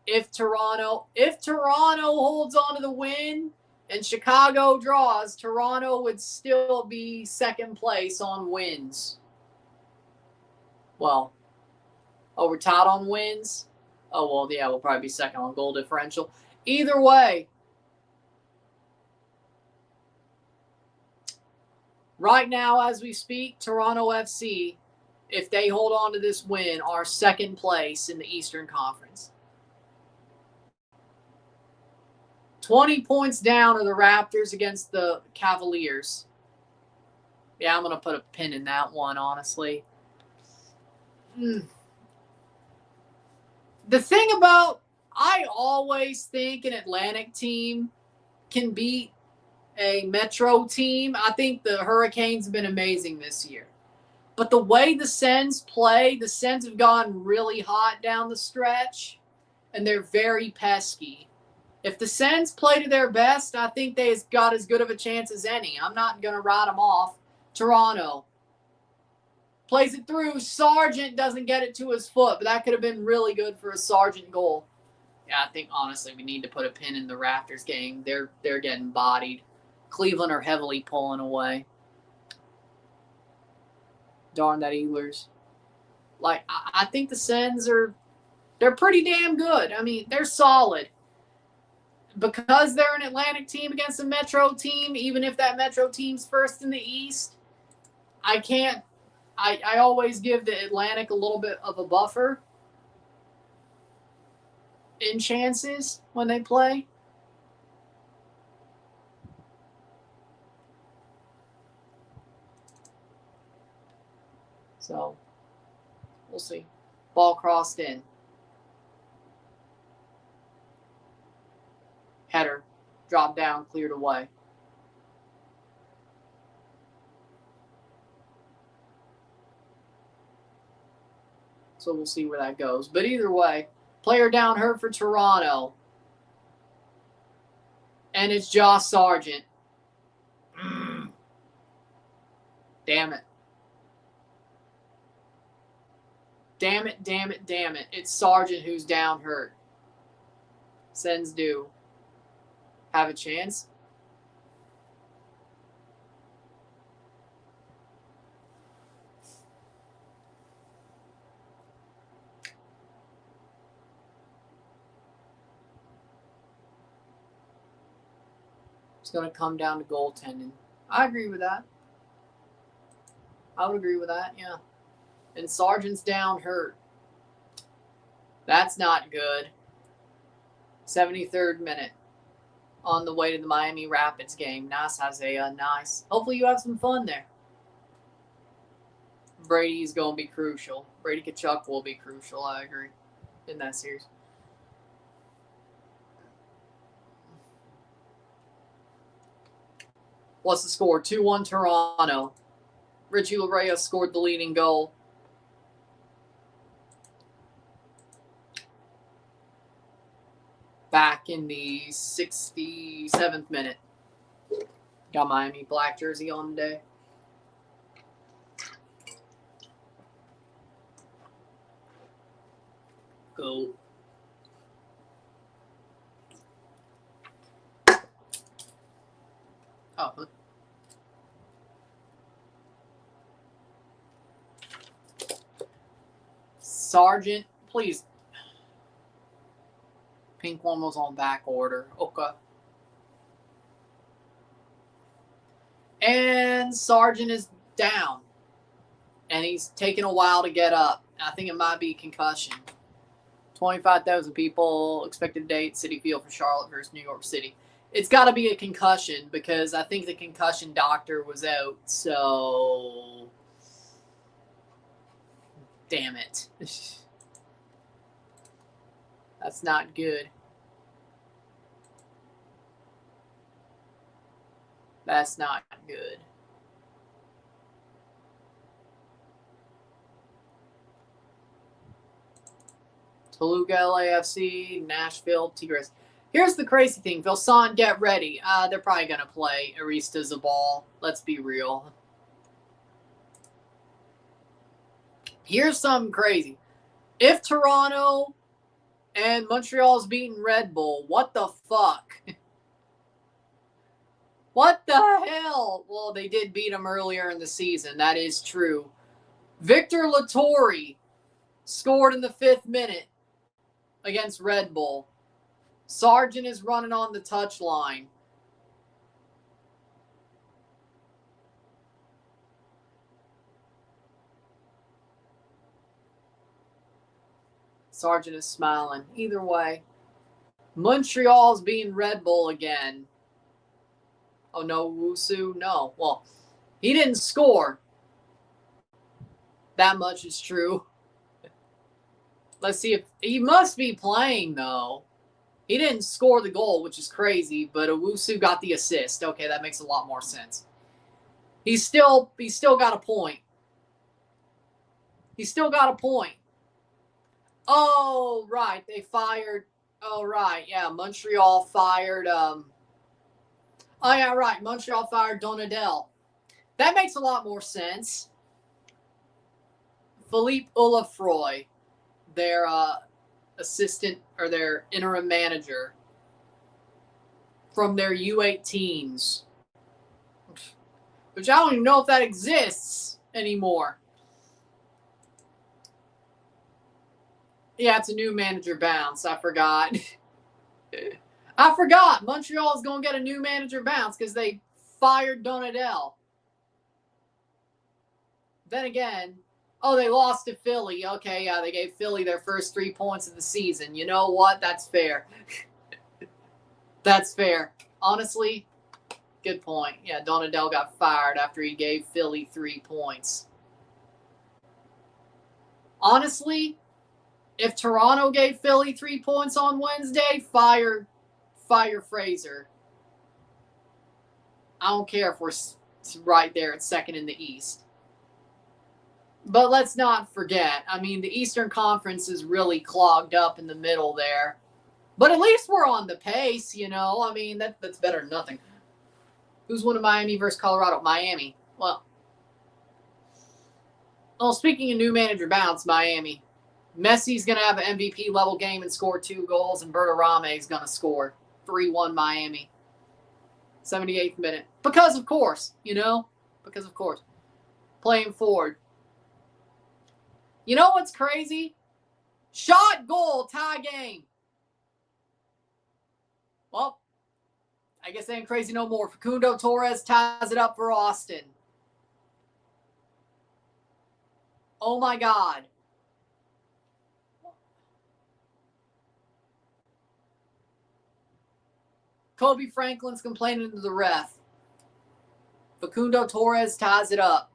If Toronto holds on to the win and Chicago draws, Toronto would still be second place on wins. Well, we're tied on wins? Oh, well, yeah, we'll probably be second on goal differential. Either way, right now as we speak, Toronto FC, if they hold on to this win, are second place in the Eastern Conference. 20 points down are the Raptors against the Cavaliers. Yeah, I'm going to put a pin in that one, honestly. The thing about, I always think an Atlantic team can beat a Metro team. I think the Hurricanes have been amazing this year. But the way the Sens play, the Sens have gone really hot down the stretch, and they're very pesky. If the Sens play to their best, I think they've got as good of a chance as any. I'm not going to write them off. Toronto plays it through. Sargent doesn't get it to his foot, but that could have been really good for a Sargent goal. Yeah, I think, honestly, we need to put a pin in the Raptors game. They're getting bodied. Cleveland are heavily pulling away. Darn that Eaglers. Like, I think the Sens they're pretty damn good. I mean, they're solid. Because they're an Atlantic team against a Metro team, even if that Metro team's first in the East, I always give the Atlantic a little bit of a buffer in chances when they play. So, we'll see. Ball crossed in. Header. Dropped down, cleared away. So we'll see where that goes. But either way, player down hurt for Toronto. And it's Josh Sargent. Damn it. Damn it, damn it, damn it. It's Sargent who's down hurt. Sens do have a chance. It's going to come down to goaltending. I agree with that. I would agree with that, yeah. And Sargent's down hurt. That's not good. 73rd minute. On the way to the Miami Rapids game. Nice, Isaiah. Nice. Hopefully you have some fun there. Brady's going to be crucial. Brady Tkachuk will be crucial, I agree, in that series. What's the score? 2-1 Toronto. Richie Larea scored the leading goal. Back in the 67th minute. Got Miami black jersey on today. Go. Oh. Sergeant, please. Pink one was on back order. Okay. And Sargent is down. And he's taking a while to get up. I think it might be concussion. 25,000 people expected date, Citi Field for Charlotte versus New York City. It's got to be a concussion because I think the concussion doctor was out. So, damn it. That's not good. That's not good. Toluca, LAFC, Nashville, Tigres. Here's the crazy thing. Vilsan, get ready. They're probably going to play Arista Zabal. Let's be real. Here's something crazy. If Toronto and Montreal's beating Red Bull, what the fuck? What the hell? Well, they did beat them earlier in the season. That is true. Victor Lattori scored in the 5th minute against Red Bull. Sargent is running on the touchline. Sargent is smiling. Either way. Montreal's being Red Bull again. Oh, no, Wusu? No. Well, he didn't score. That much is true. Let's see if he must be playing, though. He didn't score the goal, which is crazy, but Owusu got the assist. Okay, that makes a lot more sense. He's still got a point. He's still got a point. Oh, right. They fired. Oh, right. Yeah, Montreal fired. Oh, yeah, right. Montreal fired Donadel. That makes a lot more sense. Philippe Olafroy, their assistant or their interim manager from their U18s, which I don't even know if that exists anymore. Yeah, it's a new manager bounce. I forgot. I forgot. Montreal's going to get a new manager bounce because they fired Donadel. Then again, oh, they lost to Philly. Okay, yeah, they gave Philly their first 3 points of the season. You know what? That's fair. That's fair. Honestly, good point. Yeah, Donadel got fired after he gave Philly 3 points. Honestly, if Toronto gave Philly 3 points on Wednesday, fire Fraser. I don't care if we're right there at second in the East. But let's not forget, I mean, the Eastern Conference is really clogged up in the middle there. But at least we're on the pace, you know. I mean, that's better than nothing. Who's winning Miami versus Colorado? Miami. Well, speaking of new manager bounce, Miami. Messi's going to have an MVP-level game and score 2 goals, and Bertarame is going to score 3-1 Miami. 78th minute. Because, of course, you know. Because, of course. Playing forward. You know what's crazy? Shot, goal, tie game. Well, I guess they ain't crazy no more. Facundo Torres ties it up for Austin. Oh, my God. Kobe Franklin's complaining to the ref. Facundo Torres ties it up.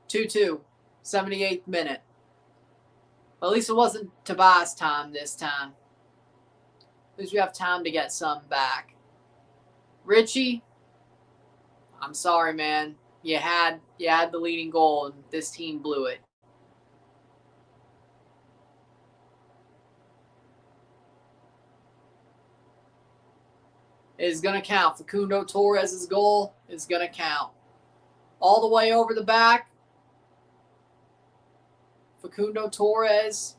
2-2, 78th minute. Well, at least it wasn't Tobias time this time. At least we have time to get some back. Richie, I'm sorry, man. You had the leading goal, and this team blew it. It is going to count. Facundo Torres' goal is going to count. All the way over the back. Facundo Torres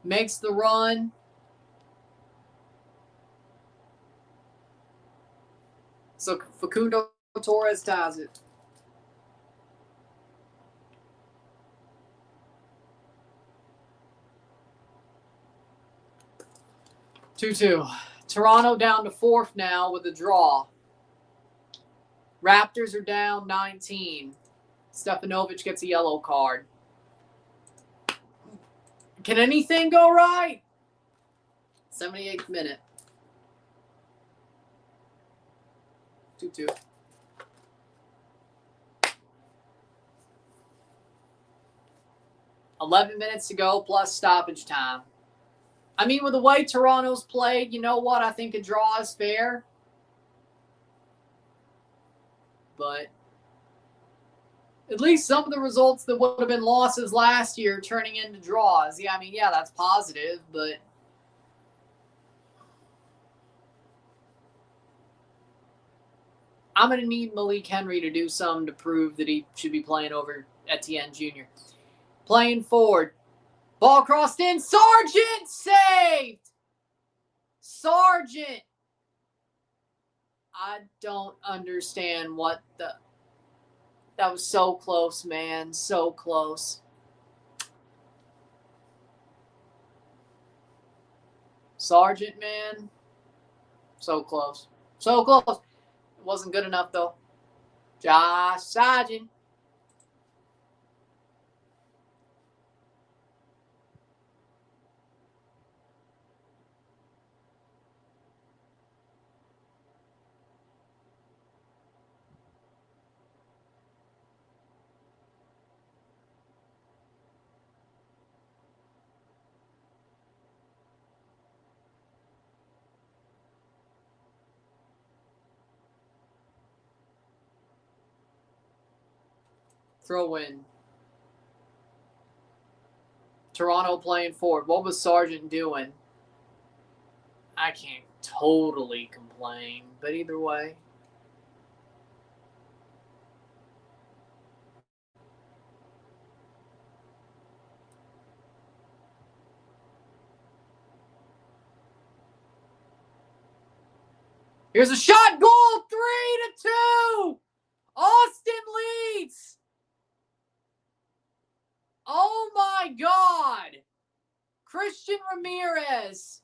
makes the run. So Facundo Torres ties it. Two. Toronto down to fourth now with a draw. Raptors are down 19. Stefanovic gets a yellow card. Can anything go right? 78th minute. 2-2. $11 minutes to go plus stoppage time. I mean, with the way Toronto's played, you know what? I think a draw is fair. But at least some of the results that would have been losses last year turning into draws. Yeah, I mean, yeah, that's positive, but I'm going to need Malik Henry to do something to prove that he should be playing over Etienne Jr. Playing forward. Ball crossed in. Sargent saved. Sargent. I don't understand what the... That was so close, man. So close. Sargent, man. So close. So close. It wasn't good enough, though. Josh Sargent. Throw in. Toronto playing forward. What was Sargent doing? I can't totally complain, but either way. Here's a shot. Goal. 3-2. Austin leads. Oh, my God. Christian Ramirez.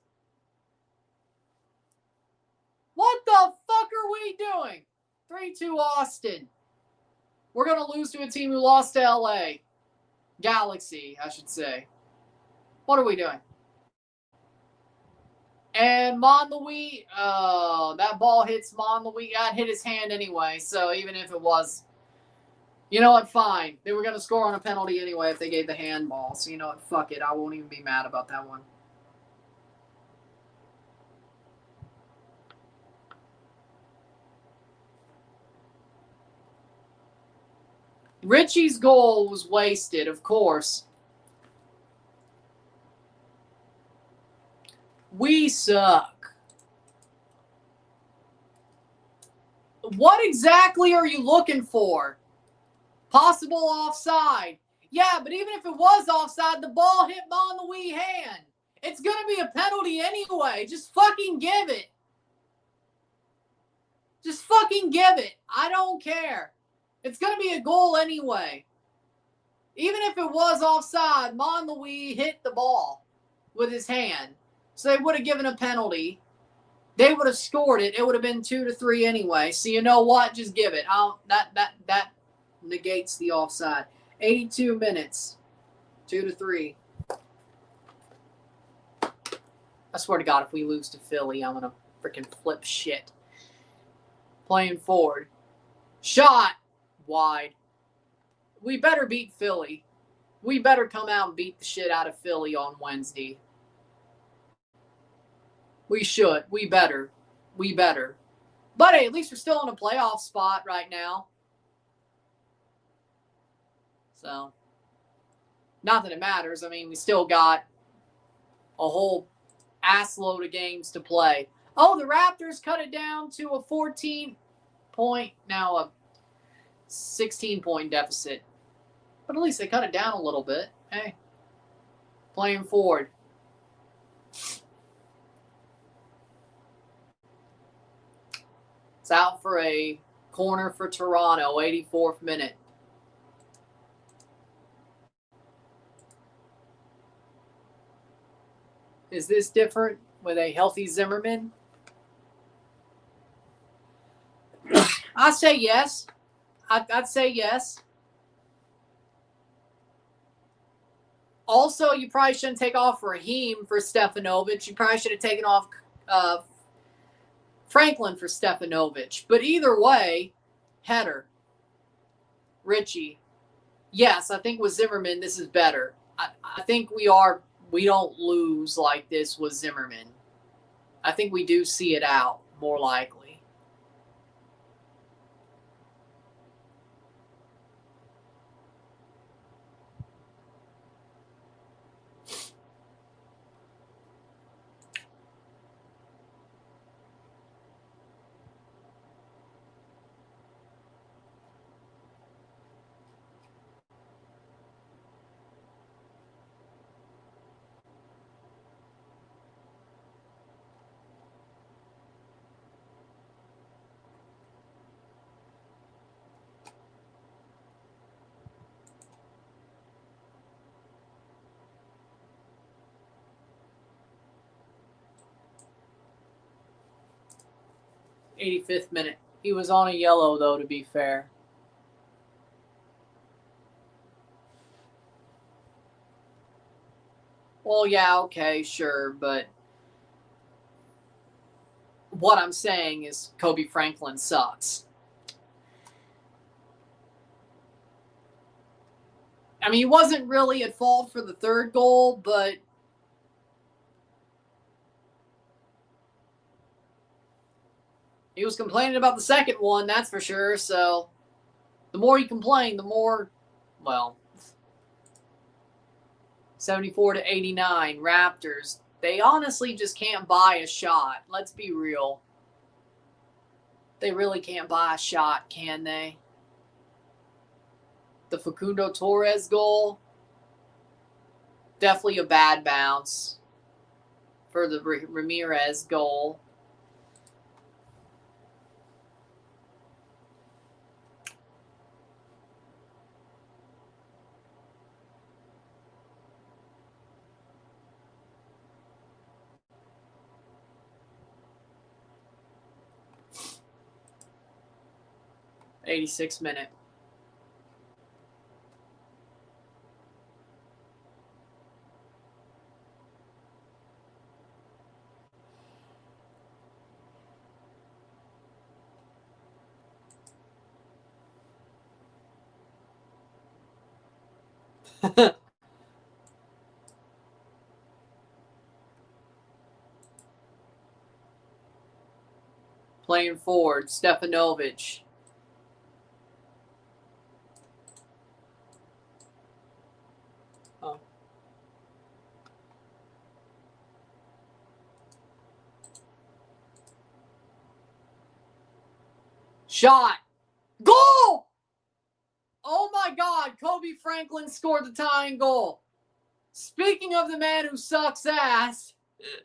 What the fuck are we doing? 3-2 Austin. We're going to lose to a team who lost to LA. Galaxy, I should say. What are we doing? And Monlouis, that ball hits Monlouis. It hit his hand anyway, so even if it was, you know what, fine. They were going to score on a penalty anyway if they gave the handball. So you know what, fuck it. I won't even be mad about that one. Richie's goal was wasted, of course. We suck. What exactly are you looking for? Possible offside. Yeah, but even if it was offside, the ball hit Monlouis' hand. It's going to be a penalty anyway. Just fucking give it. Just fucking give it. I don't care. It's going to be a goal anyway. Even if it was offside, Monlouis hit the ball with his hand. So they would have given a penalty. They would have scored it. It would have been 2-3 anyway. So you know what? Just give it. That negates the offside. 82 minutes. 2-3. I swear to God, if we lose to Philly, I'm going to freaking flip shit. Playing forward. Shot. Wide. We better beat Philly. We better come out and beat the shit out of Philly on Wednesday. We should. We better. We better. But hey, at least we're still in a playoff spot right now. So, not that it matters. I mean, we still got a whole assload of games to play. Oh, the Raptors cut it down to a 14-point, now a 16-point deficit. But at least they cut it down a little bit. Hey, Playing forward. It's out for a corner for Toronto, 84th minute. Is this different with a healthy Zimmerman? I say yes. I'd say yes. Also, you probably shouldn't take off Raheem for Stefanovic. You probably should have taken off Franklin for Stefanovic. But either way, header. Richie. Yes, I think with Zimmerman, this is better. I think we don't lose like this with Zimmerman. I think we do see it out, more likely. '85th minute. He was on a yellow, though, to be fair. Well, yeah, okay, sure, but what I'm saying is Kobe Franklin sucks. I mean, he wasn't really at fault for the third goal, but he was complaining about the second one, that's for sure. So the more you complain, the more, well, 74-89, Raptors. They honestly just can't buy a shot. Let's be real. They really can't buy a shot, can they? The Facundo Torres goal, definitely a bad bounce for the Ramirez goal. '86th minute. Playing forward, Stefanovic. Oh. Shot. Goal! Oh my God, Kobe Franklin scored the tying goal. Speaking of the man who sucks ass,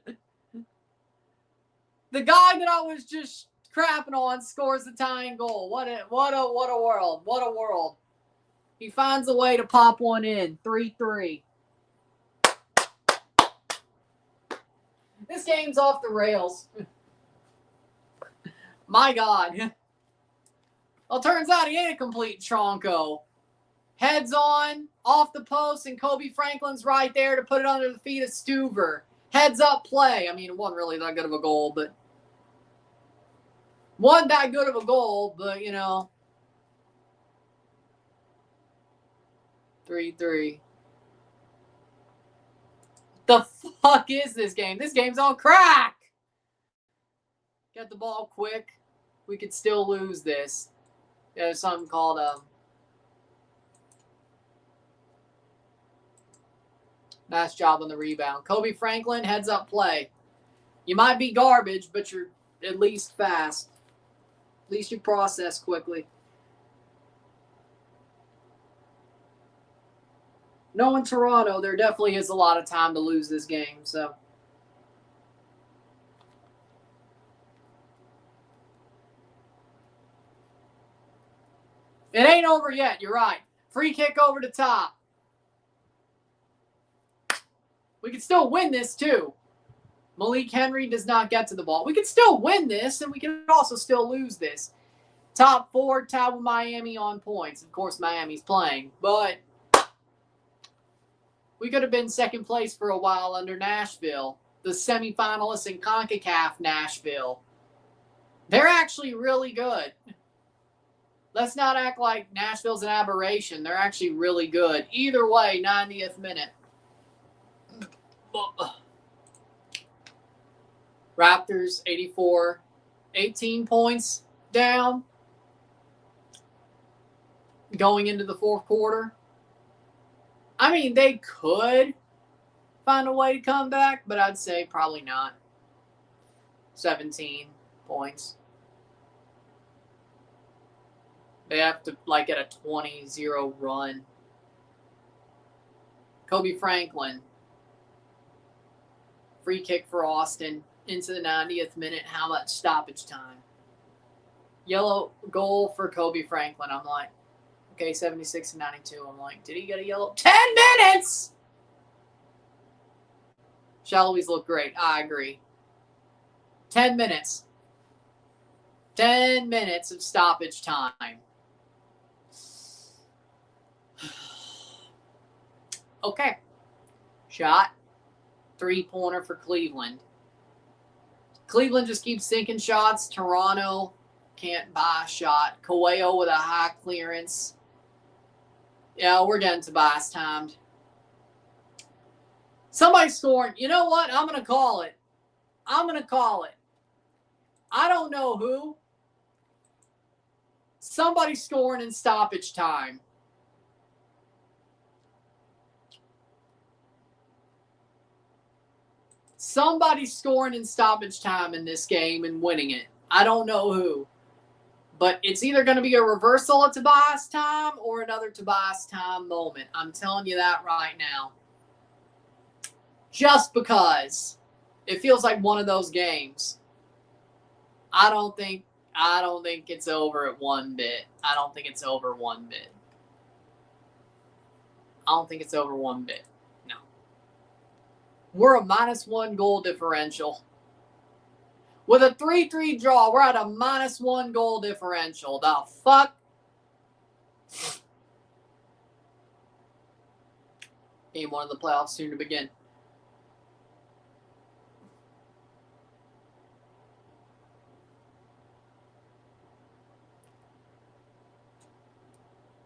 the guy that I was just crapping on scores the tying goal. What a world. What a world. He finds a way to pop one in. 3-3. This game's off the rails. My God. Well, turns out he ain't a complete tronco. Heads on, off the post, and Kobe Franklin's right there to put it under the feet of Stuver. Heads up play. I mean, it wasn't really that good of a goal, but wasn't that good of a goal, but, you know. 3-3. The fuck is this game? This game's on crack. Get the ball quick. We could still lose this. There's something called nice job on the rebound. Kobe Franklin, heads up play. You might be garbage, but you're at least fast. At least you process quickly. Knowing Toronto, there definitely is a lot of time to lose this game. So it ain't over yet. You're right. Free kick over the top. We can still win this too. Malik Henry does not get to the ball. We can still win this, and we can also still lose this. Top 4, tied with Miami on points. Of course, Miami's playing, but we could have been second place for a while under Nashville, the semifinalists in CONCACAF Nashville. They're actually really good. Let's not act like Nashville's an aberration. They're actually really good. Either way, 90th minute. Raptors, 84. 18 points down going into the fourth quarter. I mean, they could find a way to come back, but I'd say probably not. 17 points. They have to, like, get a 20-0 run. Kobe Franklin. Free kick for Austin into the 90th minute. How much stoppage time? Yellow goal for Kobe Franklin. I'm like, okay, 76 and 92. I'm like, did he get a yellow? 10 minutes! Shall always look great. I agree. 10 minutes. 10 minutes of stoppage time. Okay. Shot. 3-pointer for Cleveland. Cleveland just keeps sinking shots. Toronto can't buy a shot. Coelho with a high clearance. Yeah, we're getting Tobias timed. Somebody scoring. You know what? I'm going to call it. I'm going to call it. I don't know who. Somebody scoring in stoppage time. Somebody's scoring in stoppage time in this game and winning it. I don't know who. But it's either going to be a reversal of Tobias time or another Tobias time moment. I'm telling you that right now. Just because it feels like one of those games. I don't think it's over at one bit. I don't think it's over one bit. I don't think it's over one bit. No. We're a -1 goal differential. With a 3-3 draw, we're at a -1 goal differential. The fuck? Game 1 of the playoffs soon to begin.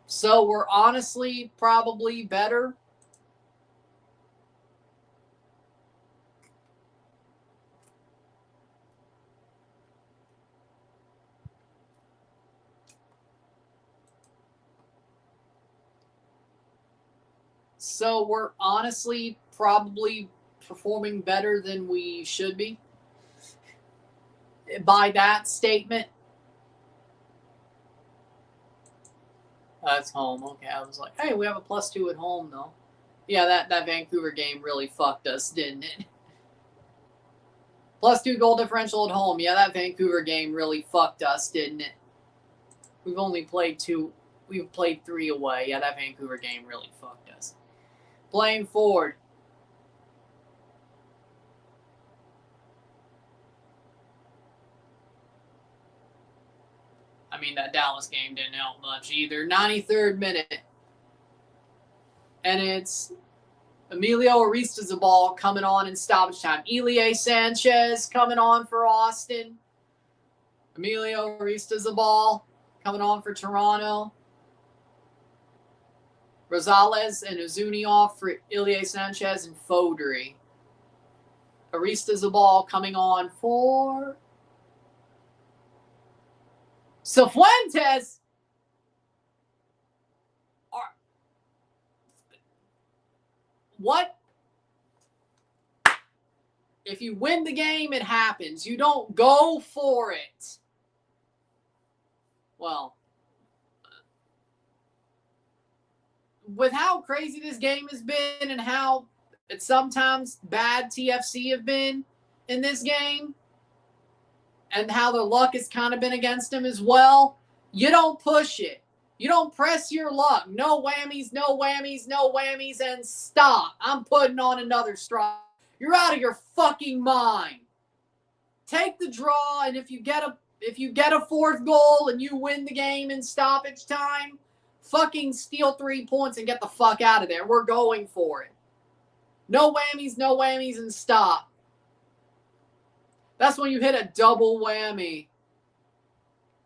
So we're honestly probably better. So we're honestly probably performing better than we should be. By that statement. That's home. Okay, I was like, hey, we have a +2 at home, though. Yeah, that Vancouver game really fucked us, didn't it? +2 goal differential at home. Yeah, that Vancouver game really fucked us, didn't it? We've only played 2. We've played 3 away. Yeah, that Vancouver game really fucked us. Playing forward. I mean, that Dallas game didn't help much either. 93rd minute. And it's Emilio Aristizabal coming on in stoppage time. Elie Sanchez coming on for Austin. Emilio Aristizabal coming on for Toronto. Rosales and Uzunioff for Elie Sanchez and Fodery. Aristizabal coming on for Cifuentes. What? If you win the game, it happens. You don't go for it. Well, with how crazy this game has been and how it's sometimes bad TFC have been in this game and how the luck has kind of been against them as well, you don't push it. You don't press your luck. No whammies, no whammies, no whammies, and stop. I'm putting on another strike. You're out of your fucking mind. Take the draw, and if you get a fourth goal and you win the game in stoppage time, fucking steal 3 points and get the fuck out of there. We're going for it. No whammies, and stop. That's when you hit a double whammy.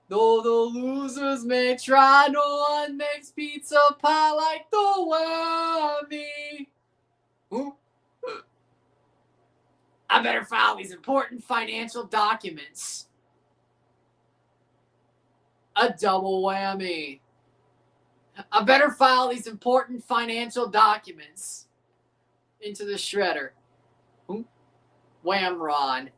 Though the losers may try, no one makes pizza pie like the whammy. Ooh. I better file these important financial documents. A double whammy. I better file these important financial documents into the shredder. Ooh. Wham Ron.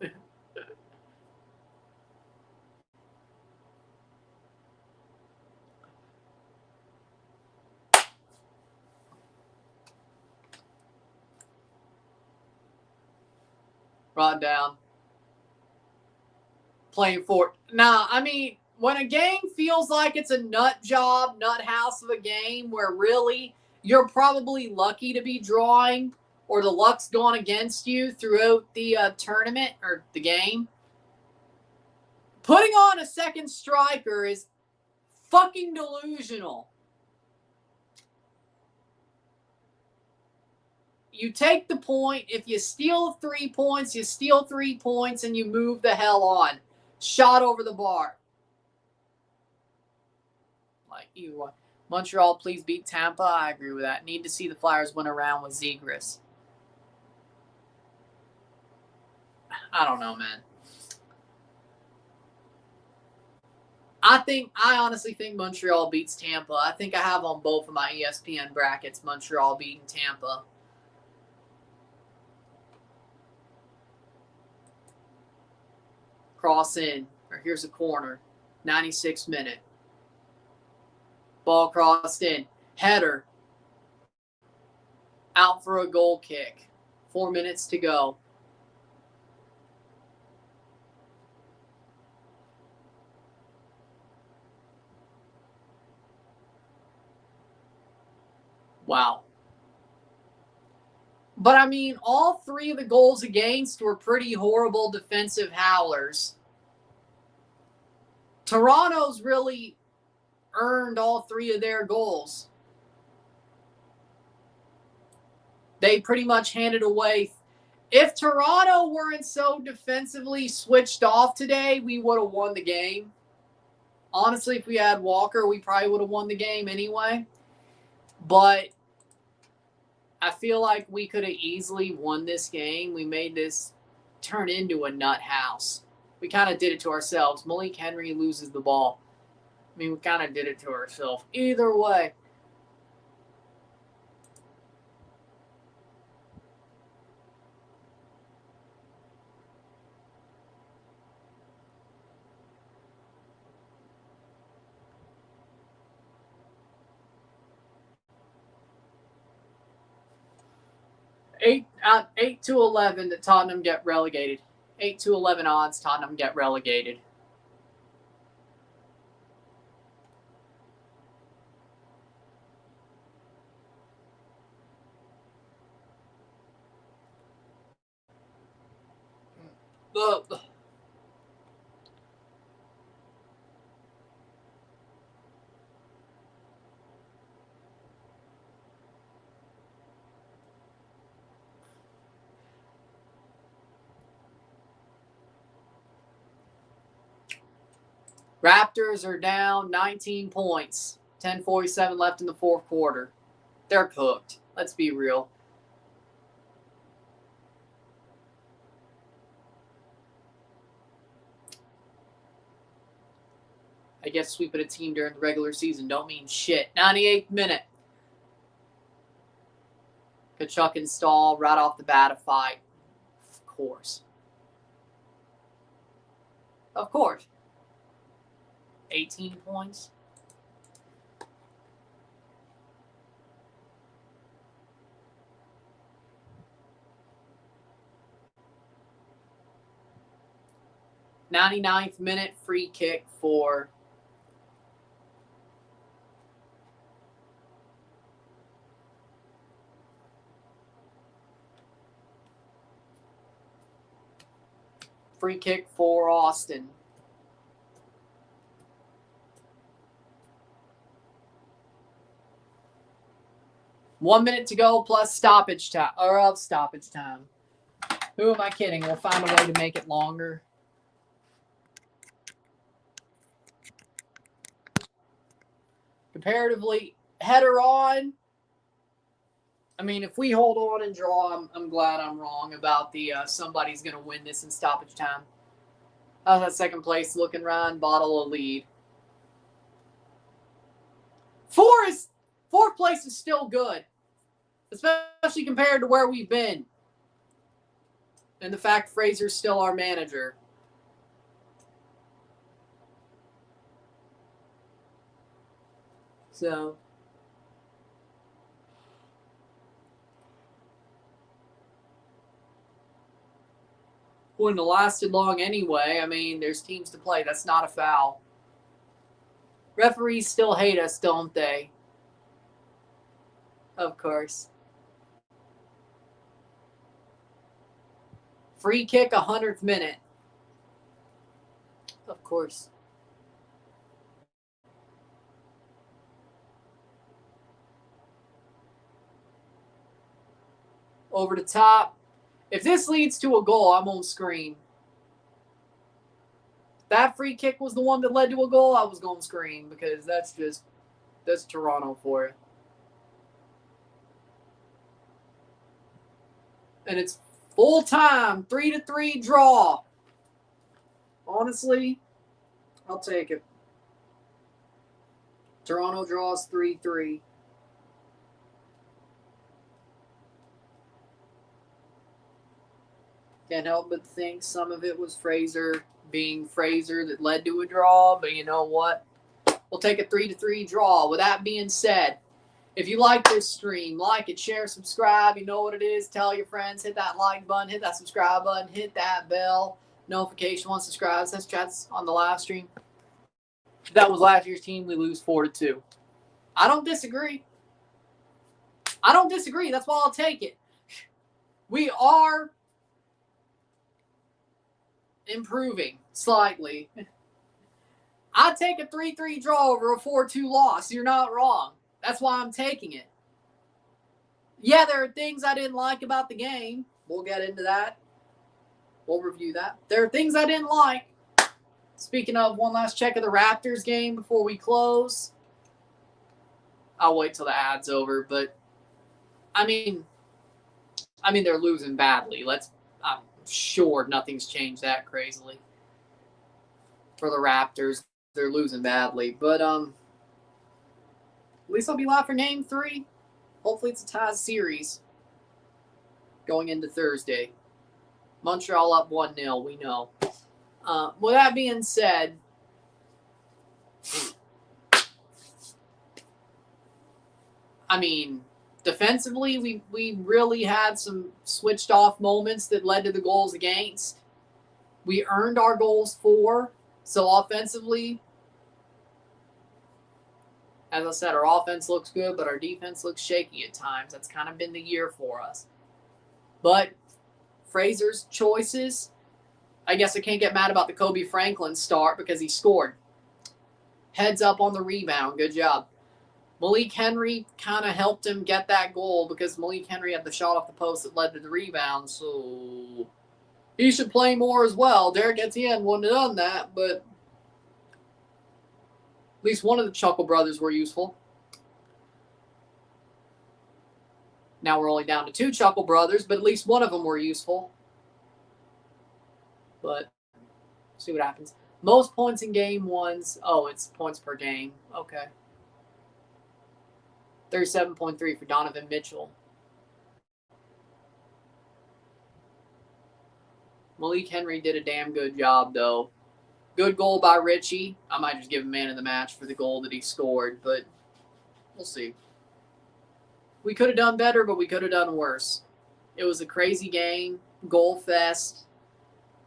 Rod down. Playing for it. Nah, I mean, when a game feels like it's a nut job, nut house of a game where really you're probably lucky to be drawing or the luck's gone against you throughout the tournament or the game, putting on a second striker is fucking delusional. You take the point. If you steal 3 points, you steal 3 points and you move the hell on. Shot over the bar. Like, you, Montreal, please beat Tampa. I agree with that. Need to see the Flyers win a round with Zegras. I don't know, man. I honestly think Montreal beats Tampa. I think I have on both of my ESPN brackets Montreal beating Tampa. Cross in. Or here's a corner. 96th minute. Ball crossed in. Header. Out for a goal kick. 4 minutes to go. Wow. But, I mean, all 3 of the goals against were pretty horrible defensive howlers. Toronto's really earned all 3 of their goals. They pretty much handed away. If Toronto weren't so defensively switched off today, we would have won the game. Honestly, if we had Walker, we probably would have won the game anyway. But I feel like we could have easily won this game. We made this turn into a nut house. We kind of did it to ourselves. Malik Henry loses the ball. I mean, we kind of did it to ourselves. Either way. Eight to 11 that Tottenham get relegated. 8 to 11 odds Tottenham get relegated. The Raptors are down 19 points. 10:47 left in the fourth quarter. They're cooked. Let's be real. I guess sweeping a team during the regular season don't mean shit. 98th minute. Kachuk and Stahl right off the bat a fight. Of course. Of course. 18 points. 99th minute free kick for Austin. One minute to go plus stoppage time, or of stoppage time. Who am I kidding? We'll find a way to make it longer. Comparatively, header on. I mean, if we hold on and draw, I'm glad I'm wrong about the somebody's going to win this in stoppage time. How's that second place looking, Ryan? Bottle a lead. Fourth place is still good, especially compared to where we've been. And the fact Fraser's still our manager. So, wouldn't have lasted long anyway. I mean, there's teams to play. That's not a foul. Referees still hate us, don't they? Of course. Free kick, 100th minute. Of course. Over the top. If this leads to a goal, I'm on screen. That free kick was the one that led to a goal, I was going to screen because that's Toronto for you. And it's full time, 3-3 draw. Honestly, I'll take it. Toronto draws 3-3. Can't help but think some of it was Fraser being Fraser that led to a draw, but you know what? We'll take a 3-3 draw. With that being said, if you like this stream, like it, share, subscribe. You know what it is. Tell your friends. Hit that like button. Hit that subscribe button. Hit that bell notification once subscribed. That's chats on the live stream. That was last year's team. We lose 4-2. I don't disagree. That's why I'll take it. We are improving slightly. I take a 3-3 draw over a 4-2 loss. You're not wrong. That's why I'm taking it. Yeah, there are things I didn't like about the game. We'll get into that. We'll review that. There are things I didn't like. Speaking of, one last check of the Raptors game before we close. I'll wait till the ad's over, but I mean they're losing badly. I'm sure nothing's changed that crazily for the Raptors. They're losing badly, but at least I'll be live for Game 3. Hopefully it's a tie series going into Thursday. Montreal up 1-0, we know. With that being said, I mean, defensively, we really had some switched off moments that led to the goals against. We earned our goals for. So offensively, as I said, our offense looks good, but our defense looks shaky at times. That's kind of been the year for us. But Fraser's choices, I guess I can't get mad about the Kobe Franklin start because he scored. Heads up on the rebound. Good job. Malik Henry kind of helped him get that goal because Malik Henry had the shot off the post that led to the rebound. So he should play more as well. Derek Etienne wouldn't have done that, but at least one of the Chuckle brothers were useful. Now we're only down to 2 Chuckle brothers, but at least one of them were useful. But see what happens. Most points in game ones. Oh, it's points per game. Okay. 37.3 for Donovan Mitchell. Malik Henry did a damn good job, though. Good goal by Richie. I might just give him man of the match for the goal that he scored, but we'll see. We could have done better, but we could have done worse. It was a crazy game. Goal fest.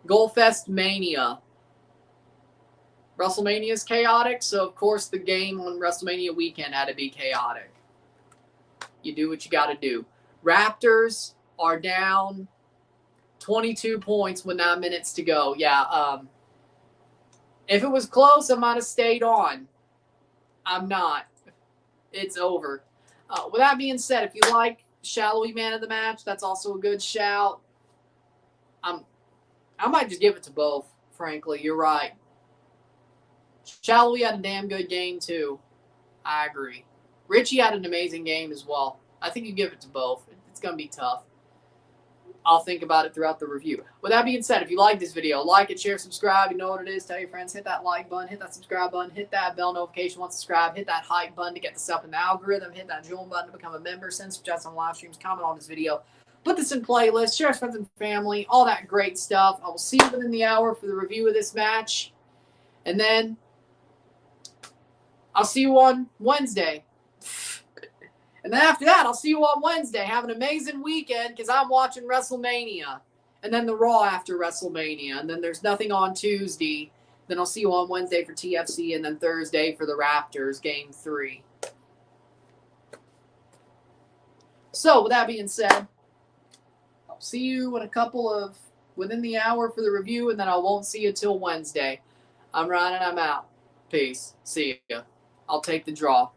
Goal fest mania. WrestleMania is chaotic, so of course the game on WrestleMania weekend had to be chaotic. You do what you got to do. Raptors are down 22 points with 9 minutes to go. Yeah, if it was close, I might have stayed on. I'm not. It's over. With that being said, if you like Shallowy Man of the Match, that's also a good shout. I might just give it to both, frankly. You're right. Shallowy had a damn good game, too. I agree. Richie had an amazing game as well. I think you give it to both. It's going to be tough. I'll think about it throughout the review. With that being said, if you like this video, like it, share, subscribe. You know what it is. Tell your friends. Hit that like button. Hit that subscribe button. Hit that bell notification once subscribed. Hit that hype button to get this up in the algorithm. Hit that join button to become a member. Send suggestions on live streams. Comment on this video. Put this in playlist. Share with friends and family. All that great stuff. I will see you within the hour for the review of this match. And then I'll see you on Wednesday. And then after that, I'll see you on Wednesday. Have an amazing weekend because I'm watching WrestleMania. And then the Raw after WrestleMania. And then there's nothing on Tuesday. Then I'll see you on Wednesday for TFC and then Thursday for the Raptors Game 3. So with that being said, I'll see you in within the hour for the review. And then I won't see you till Wednesday. I'm Ryan and I'm out. Peace. See ya. I'll take the draw.